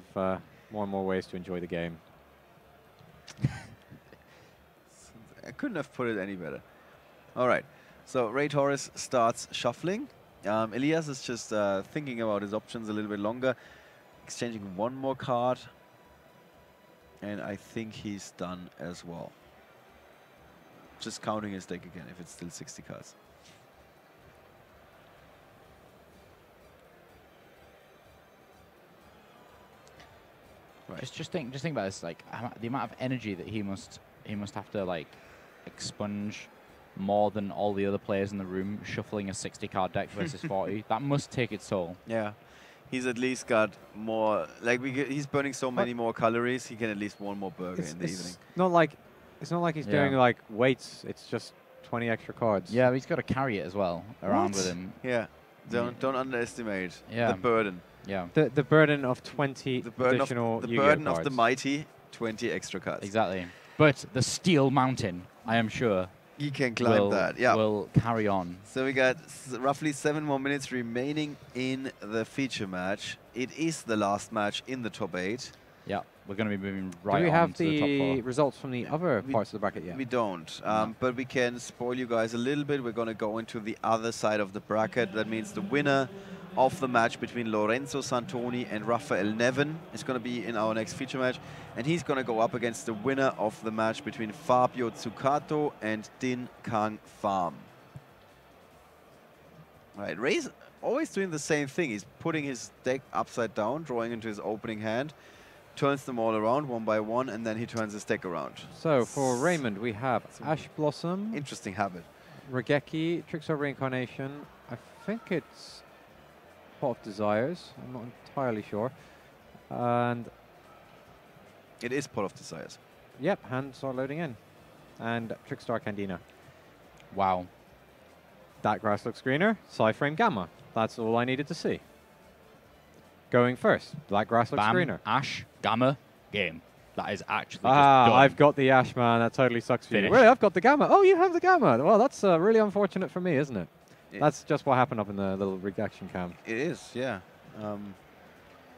Speaker 2: more and more ways to enjoy the game.
Speaker 1: I couldn't have put it any better. All right. So Ray Torres starts shuffling. Elias is just thinking about his options a little bit longer, exchanging one more card. And I think he's done as well. Just counting his deck again, if it's still 60 cards. Right.
Speaker 3: Just think about this, like the amount of energy that he must have to like expunge more than all the other players in the room shuffling a 60-card deck versus 40. That must take its toll.
Speaker 1: Yeah. He's at least got more, like he's burning so many more calories, he can at least one more burger in the evening.
Speaker 2: Not like it's not like he's doing like weights. It's just 20 extra cards.
Speaker 3: Yeah, he's got to carry it as well around with him.
Speaker 1: Yeah. Don't underestimate
Speaker 3: Yeah.
Speaker 1: the burden.
Speaker 3: Yeah,
Speaker 2: The burden of 20
Speaker 1: The burden
Speaker 2: additional
Speaker 1: of the
Speaker 2: Yu-Gi-Oh
Speaker 1: burden of the
Speaker 2: cards.
Speaker 1: mighty, 20 extra cards.
Speaker 3: exactly. But the Steel Mountain, I am sure,
Speaker 1: He can climb that. Yeah.
Speaker 3: will carry on.
Speaker 1: So we got roughly 7 more minutes remaining in the feature match. It is the last match in the top 8.
Speaker 3: Yeah, we're going to be moving right
Speaker 2: Do we
Speaker 3: on
Speaker 2: have
Speaker 3: to the top
Speaker 2: the
Speaker 3: 4.
Speaker 2: results from the other
Speaker 1: We-
Speaker 2: parts of the bracket yet?
Speaker 1: We don't,
Speaker 3: No.
Speaker 1: but we can spoil you guys a little bit. We're going to go into the other side of the bracket. That means the winner of the match between Lorenzo Santoni and Rafael Nevin is going to be in our next feature match. And he's going to go up against the winner of the match between Fabio Zuccato and Din Kang Pham. Right, Ray's always doing the same thing. He's putting his deck upside down, drawing into his opening hand, turns them all around one by one, and then he turns his deck around.
Speaker 2: So for Raymond, we have Ash Blossom,
Speaker 1: Interesting habit.
Speaker 2: Regeki, Trickstar Reincarnation. I think it's Pot of Desires. I'm not entirely sure. And
Speaker 1: It is Pot of Desires.
Speaker 2: yep, hands are loading in. And Trickstar Candina.
Speaker 3: Wow.
Speaker 2: That grass looks greener. Psyframe Gamma. That's all I needed to see. Going first. That grass looks
Speaker 3: Bam,
Speaker 2: greener.
Speaker 3: Ash, Gamma, game. That is actually just
Speaker 2: Ah,
Speaker 3: done.
Speaker 2: I've got the Ash, man. That totally sucks for you.
Speaker 3: Finished.
Speaker 2: Really, I've got the Gamma. Oh, you have the Gamma. Well, that's really unfortunate for me, isn't it?
Speaker 1: That's
Speaker 2: That's just what happened up in the little reaction cam.
Speaker 1: it is, yeah.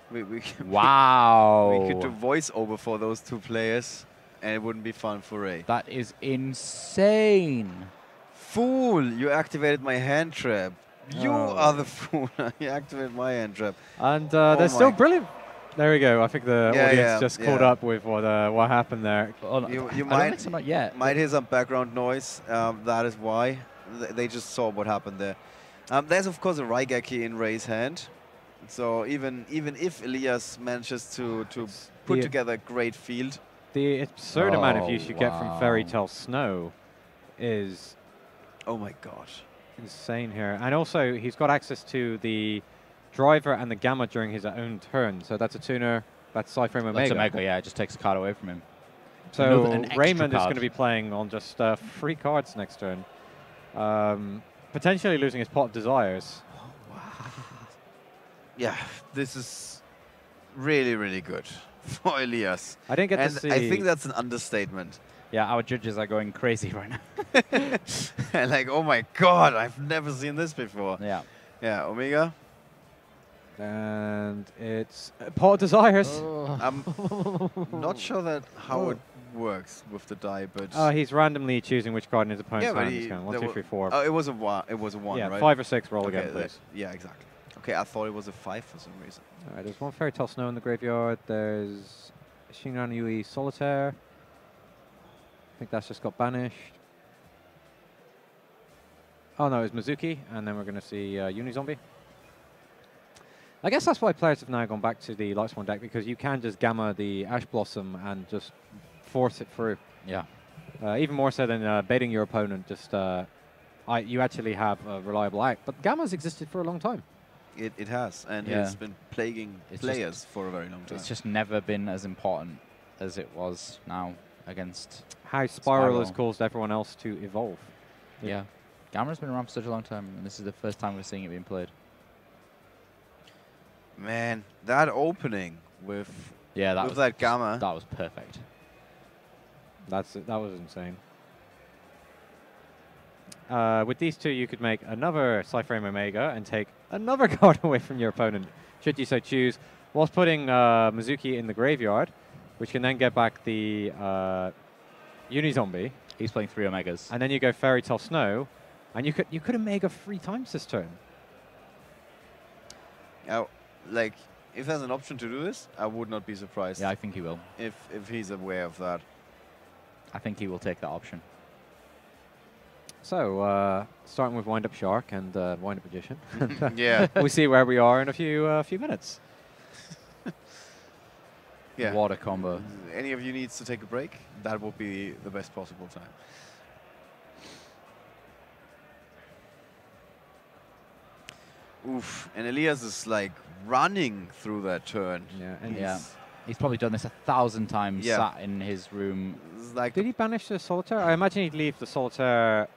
Speaker 1: We
Speaker 3: Wow.
Speaker 1: we could do voiceover for those two players, and it wouldn't be fun for Ray.
Speaker 3: That is insane.
Speaker 1: Fool! You activated my hand trap. You
Speaker 2: Oh.
Speaker 1: are the fool. You activated my hand trap.
Speaker 2: And
Speaker 1: Oh
Speaker 2: they're still
Speaker 1: my-
Speaker 2: brilliant. There we go. I think the
Speaker 1: Yeah,
Speaker 2: audience
Speaker 1: yeah,
Speaker 2: just caught
Speaker 1: yeah.
Speaker 2: up with what happened there.
Speaker 3: Oh, no,
Speaker 1: You
Speaker 3: I don't
Speaker 1: might-
Speaker 3: think so, not yet.
Speaker 1: Might hear some background noise. That is why. They just saw what happened there. There's of course a Raigeki in Ray's hand. So even if Elias manages to put
Speaker 2: the-
Speaker 1: together a great field,
Speaker 2: The absurd amount of
Speaker 3: Oh,
Speaker 2: use you get from Fairy
Speaker 3: wow.
Speaker 2: Tale Snow is
Speaker 1: oh my gosh.
Speaker 2: insane here. And also, he's got access to the driver and the Gamma during his own turn. So that's a tuner. That's Psyframe Omega.
Speaker 3: That's Omega, yeah. It just takes a card away from him.
Speaker 2: So
Speaker 3: An extra
Speaker 2: Raymond is
Speaker 3: card.
Speaker 2: going to be playing on just 3 cards next turn. Potentially losing his Pot of Desires.
Speaker 1: Yeah, this is really, really good for Elias.
Speaker 2: I didn't get
Speaker 1: And
Speaker 2: to see...
Speaker 1: I think that's an understatement.
Speaker 3: Yeah, our judges are going crazy right now.
Speaker 1: Like, oh my god, I've never seen this before.
Speaker 3: Yeah.
Speaker 1: Yeah, Omega.
Speaker 2: And it's Pot of Desires.
Speaker 1: I'm not sure that how it works with the die, but
Speaker 2: He's randomly choosing which card in his opponent's
Speaker 1: yeah, but
Speaker 2: hand he's going. 1,
Speaker 1: there
Speaker 2: 2,
Speaker 1: wa-
Speaker 2: 3, 4.
Speaker 1: Oh, it was a one. It was a one,
Speaker 2: yeah,
Speaker 1: right?
Speaker 2: 5 or 6 roll
Speaker 1: Okay,
Speaker 2: again, please.
Speaker 1: yeah, exactly. Okay, I thought it was a 5 for some reason.
Speaker 2: All right, there's 1 Fairy Tale Snow in the graveyard. There's Shinran Yui Solitaire. I think that's just got banished. Oh no, it's Mizuki, and then we're going to see Unizombie. I guess that's why players have now gone back to the Lightsworn deck, because you can just Gamma the Ash Blossom and just force it through.
Speaker 3: Yeah.
Speaker 2: Even more so than baiting your opponent, just you actually have a reliable act. But Gamma's existed for a long time.
Speaker 1: It has, and
Speaker 3: Yeah.
Speaker 1: it's been plaguing
Speaker 3: It's
Speaker 1: players for a very long time.
Speaker 3: It's just never been as important as it was now against...
Speaker 2: How Spiral has
Speaker 3: Spiral.
Speaker 2: caused everyone else to evolve.
Speaker 3: Yeah. Gamma's been around for such a long time, and this is the first time we're seeing it being played.
Speaker 1: Man, that opening with
Speaker 3: Yeah, that
Speaker 1: with
Speaker 3: was
Speaker 1: that Gamma.
Speaker 3: That was perfect.
Speaker 2: That was insane. With these two, you could make another Psyframe Omega and take another card away from your opponent, should you so choose, whilst putting Mizuki in the graveyard, which can then get back the Unizombie,
Speaker 3: He's playing 3 Omegas.
Speaker 2: and then you go Fairy Tale Snow, and you could Omega 3 times this turn.
Speaker 1: Like, if there's an option to do this, I would not be surprised
Speaker 3: Yeah, I think he will.
Speaker 1: if he's aware of that.
Speaker 3: I think he will take that option.
Speaker 2: So, starting with Wind Up Shark and Wind Up Magician.
Speaker 1: Yeah,
Speaker 2: We'll see where we are in a few minutes.
Speaker 1: yeah.
Speaker 3: What a combo.
Speaker 1: Any of you needs to take a break, that would be the best possible time. Oof, and Elias is like running through that turn.
Speaker 2: Yeah, and
Speaker 3: Yeah. He's probably done this 1,000 times,
Speaker 1: Yeah.
Speaker 3: sat in his room.
Speaker 1: It's like
Speaker 2: did he banish the Solitaire? I imagine he'd leave the Solitaire.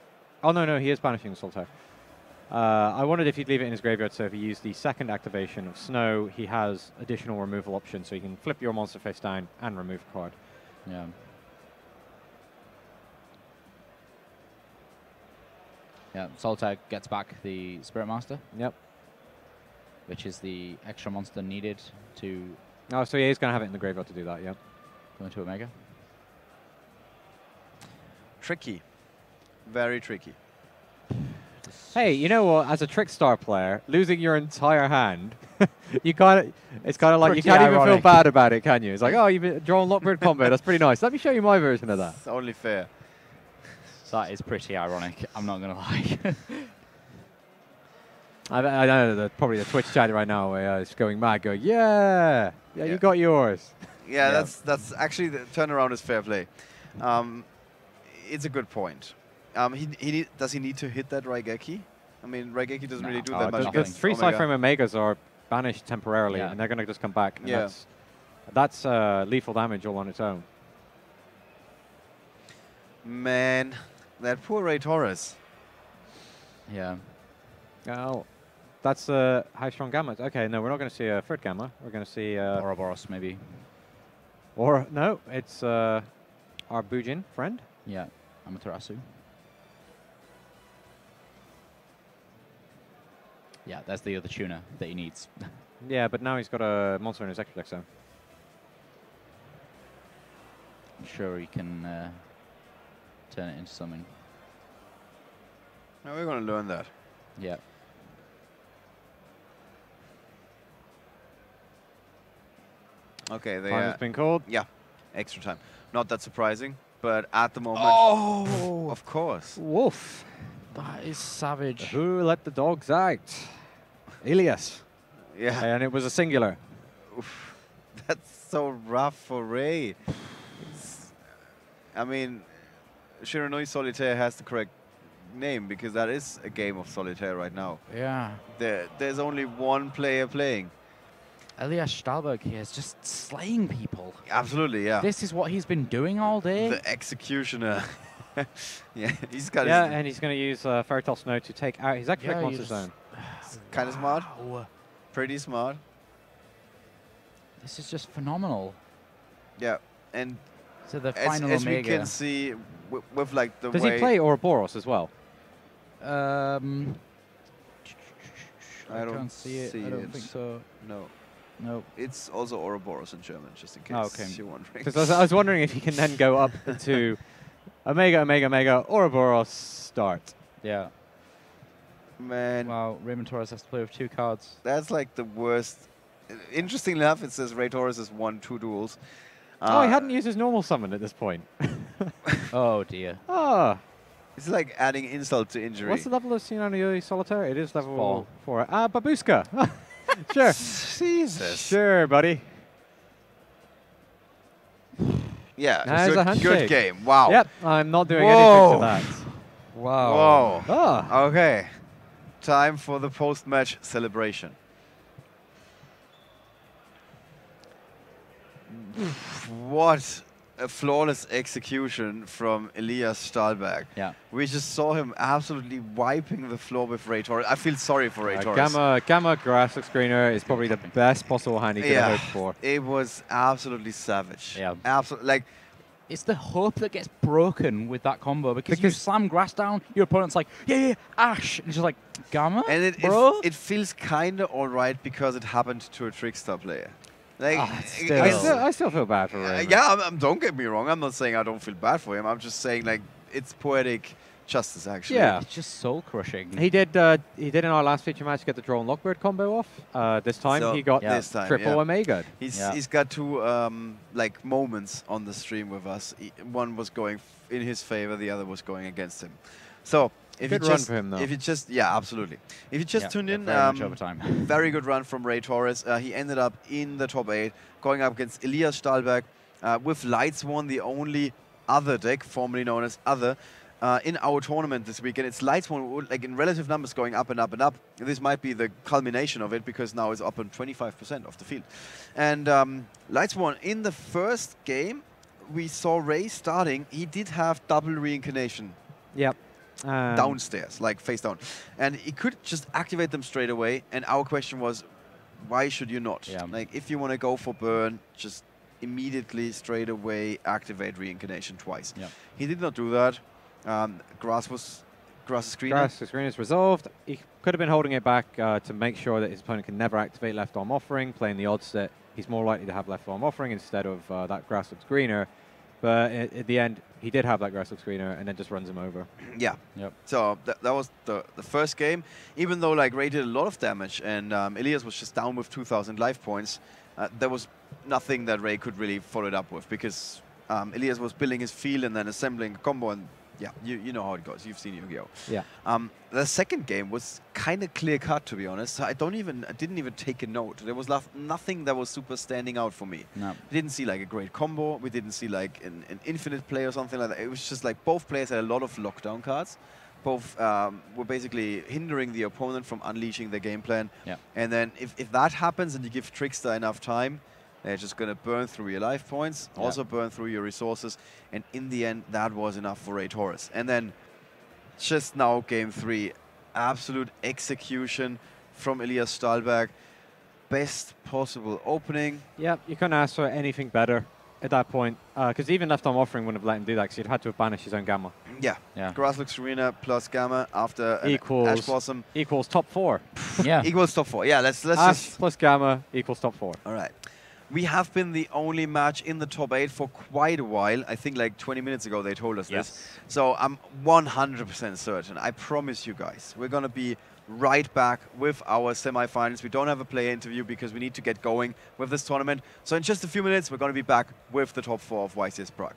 Speaker 2: Oh, no, he is banishing the Solitaire. I wondered if he'd leave it in his graveyard, so if he used the second activation of Snow, he has additional removal options, so you can flip your monster face down and remove a card.
Speaker 3: Yeah. Yeah, Solitaire gets back the Spirit Master,
Speaker 2: Yep.
Speaker 3: which is the extra monster needed to
Speaker 2: Oh, so yeah, he's going to have it in the graveyard to do that, yep.
Speaker 3: go into Omega.
Speaker 1: tricky, very tricky.
Speaker 2: Hey, you know what? As a Trickstar player, losing your entire hand, you kind it's kind of like you
Speaker 3: Pretty
Speaker 2: can't even feel
Speaker 3: ironic.
Speaker 2: bad about it, can you? It's like, oh, you've drawn Lockbird combo. That's pretty nice. Let me show you my version of that.
Speaker 1: It's only fair.
Speaker 3: That is pretty ironic, I'm not going to lie.
Speaker 2: I know that probably the Twitch chat right now is going mad, going, yeah,
Speaker 1: Yeah.
Speaker 2: you got yours.
Speaker 1: Yeah,
Speaker 3: Yeah.
Speaker 1: that's actually the turnaround is fair play. It's a good point. Does he need to hit that Raigeki? I mean, Raigeki doesn't
Speaker 3: No.
Speaker 1: really do
Speaker 3: Oh,
Speaker 1: that
Speaker 3: it
Speaker 1: much.
Speaker 3: doesn't.
Speaker 2: The
Speaker 1: against
Speaker 2: 3
Speaker 1: Omega.
Speaker 2: Psyframe Omegas are banished temporarily,
Speaker 3: Yeah.
Speaker 2: and they're going to just come back. And
Speaker 1: Yeah.
Speaker 2: that's That's lethal damage all on its own.
Speaker 1: Man, that poor Ray Torres.
Speaker 3: Yeah.
Speaker 2: Oh, that's high strong gamma. Okay, no, we're not going to see a third gamma. We're going to see
Speaker 3: Ouroboros, maybe.
Speaker 2: or no, it's our Bujin friend.
Speaker 3: Yeah. Amaterasu. Yeah, that's the other tuner that he needs.
Speaker 2: Yeah, but now he's got a monster in his extra deck zone.
Speaker 3: I'm sure he can turn it into something.
Speaker 1: Now we're going to learn that.
Speaker 3: Yeah.
Speaker 1: Okay, they
Speaker 2: Time has been called.
Speaker 1: yeah, extra time. Not that surprising, but at the moment,
Speaker 2: Oh,
Speaker 1: of course.
Speaker 2: woof!
Speaker 3: That is savage.
Speaker 2: Who let the dogs out? Elias.
Speaker 1: Yeah,
Speaker 2: And it was a singular.
Speaker 1: oof, that's so rough for Ray. I mean, Shiranui Solitaire has the correct name because that is a game of solitaire right now.
Speaker 3: Yeah.
Speaker 1: There's only one player playing.
Speaker 3: Elias Stahlberg here is just slaying people.
Speaker 1: Absolutely, yeah.
Speaker 3: This is what he's been doing all day.
Speaker 1: The executioner. Yeah, he's got
Speaker 2: Yeah,
Speaker 1: his
Speaker 2: and he's going to use Fairytale Snow to take out his extra
Speaker 3: Yeah,
Speaker 2: monster
Speaker 3: you
Speaker 2: zone.
Speaker 1: kind of smart.
Speaker 3: Wow.
Speaker 1: Pretty smart.
Speaker 3: This is just phenomenal.
Speaker 1: Yeah, and
Speaker 3: So the
Speaker 1: as
Speaker 3: final
Speaker 1: we
Speaker 3: Omega.
Speaker 1: can see with like the
Speaker 2: Does
Speaker 1: way
Speaker 2: he play Ouroboros as well?
Speaker 1: I
Speaker 3: I
Speaker 1: don't
Speaker 3: can't see it. I don't think so.
Speaker 1: No,
Speaker 3: No.
Speaker 1: it's also Ouroboros in German, just in case
Speaker 2: Oh, okay.
Speaker 1: you're wondering.
Speaker 2: Because I was wondering if he can then go up to Omega, Omega, Omega, Ouroboros, start.
Speaker 3: Yeah.
Speaker 1: Man,
Speaker 3: Wow. Raymond Torres has to play with 2 cards.
Speaker 1: that's like the worst. Interestingly enough, it says Ray Torres has won 2 duels.
Speaker 2: Oh, he hadn't used his normal summon at this point.
Speaker 3: Oh dear.
Speaker 2: Ah,
Speaker 1: It's like adding insult to injury.
Speaker 2: what's the level of Sinanoi Solitaire? It is level
Speaker 3: 4.
Speaker 2: 4. Ah, Babushka. Sure.
Speaker 1: Jesus.
Speaker 2: Sure, buddy.
Speaker 1: Yeah,
Speaker 2: There's a
Speaker 1: good
Speaker 2: handshake.
Speaker 1: game. Wow.
Speaker 2: Yep, I'm not doing
Speaker 1: Whoa.
Speaker 2: anything to that.
Speaker 1: Whoa.
Speaker 2: Ah,
Speaker 1: Okay. Time for the post-match celebration. What a flawless execution from Elias Stahlberg.
Speaker 3: Yeah.
Speaker 1: We just saw him absolutely wiping the floor with Ray Torres. I feel sorry for Ray Torres.
Speaker 2: Gamma graphic screener is probably the best possible hand he could have hoped for.
Speaker 1: It was absolutely savage.
Speaker 3: Yeah.
Speaker 1: Absolutely. Like,
Speaker 3: It's the hope that gets broken with that combo because you slam grass down, your opponent's like, yeah, Ash. And it's just like, Gamma?
Speaker 1: and
Speaker 3: bro?
Speaker 1: it feels kind of all right because it happened to a Trickstar player. Like,
Speaker 3: still.
Speaker 2: I still feel bad for Raymond.
Speaker 1: yeah, don't get me wrong. I'm not saying I don't feel bad for him. I'm just saying, like, it's poetic justice, actually.
Speaker 2: Yeah.
Speaker 3: It's just soul crushing.
Speaker 2: He did in our last feature match get the Draw and Lockbird combo off. This time
Speaker 1: So,
Speaker 2: he got
Speaker 1: this time,
Speaker 2: triple
Speaker 1: yeah.
Speaker 2: Omega.
Speaker 1: He's got 2 like moments on the stream with us. One was going in his favor, the other was going against him. So if
Speaker 2: Good
Speaker 1: you
Speaker 2: run
Speaker 1: just,
Speaker 2: for him, though.
Speaker 1: if you just, yeah, absolutely. If you just tune in,
Speaker 3: very much overtime.
Speaker 1: very good run from Ray Torres. He ended up in the top 8, going up against Elias Stahlberg with Lightsworn, the only other deck, formerly known as Other, in our tournament this weekend. It's Lightsworn, like in relative numbers, going up and up and up. This might be the culmination of it because now it's up on 25% of the field. And Lightsworn, in the first game, we saw Ray starting. He did have double reincarnation
Speaker 2: Yep.
Speaker 1: downstairs, like face down. And he could just activate them straight away. And our question was, why should you not?
Speaker 3: Yeah.
Speaker 1: Like, if you want to go for burn, just immediately, straight away, activate reincarnation twice.
Speaker 3: Yeah.
Speaker 1: He did not do that. Grass's screen.
Speaker 2: Grass screen is resolved. He could have been holding it back to make sure that his opponent can never activate left arm offering, playing the odds that he's more likely to have left arm offering instead of that grass screener. But at the end, he did have that grass screener and then just runs him over.
Speaker 1: Yeah.
Speaker 3: Yep.
Speaker 1: So that was the first game. Even though like Ray did a lot of damage and Elias was just down with 2,000 life points, there was nothing that Ray could really follow it up with because Elias was building his field and then assembling a combo, and yeah, you know how it goes. You've seen Yu-Gi-Oh!
Speaker 2: Yeah.
Speaker 1: The second game was kind of clear cut, to be honest. I didn't even take a note. There was nothing that was super standing out for me.
Speaker 3: No.
Speaker 1: We didn't see like a great combo. We didn't see like an infinite play or something like that. It was just like both players had a lot of lockdown cards. Both were basically hindering the opponent from unleashing their game plan.
Speaker 3: Yeah.
Speaker 1: And then if that happens and you give Trickstar enough time, They're just going to burn through your life points, also burn through your resources, and in the end, that was enough for Ray Torres. And then, just now, game 3, absolute execution from Elias Stahlberg. Best possible opening.
Speaker 2: Yep, you couldn't ask for anything better at that point, because even Left Arm Offering wouldn't have let him do that, because he'd had to have banished his own Gamma.
Speaker 1: Yeah. Graslux Arena plus Gamma after an Ash Blossom.
Speaker 2: Equals top 4.
Speaker 3: Yeah.
Speaker 1: Equals top 4. Yeah, let's
Speaker 2: Ash
Speaker 1: just...
Speaker 2: plus Gamma equals top 4.
Speaker 1: All right. We have been the only match in the top 8 for quite a while. I think like 20 minutes ago they told us this. So I'm 100% certain. I promise you guys, we're going to be right back with our semifinals. We don't have a player interview because we need to get going with this tournament. So in just a few minutes, we're going to be back with the top 4 of YCS Prague.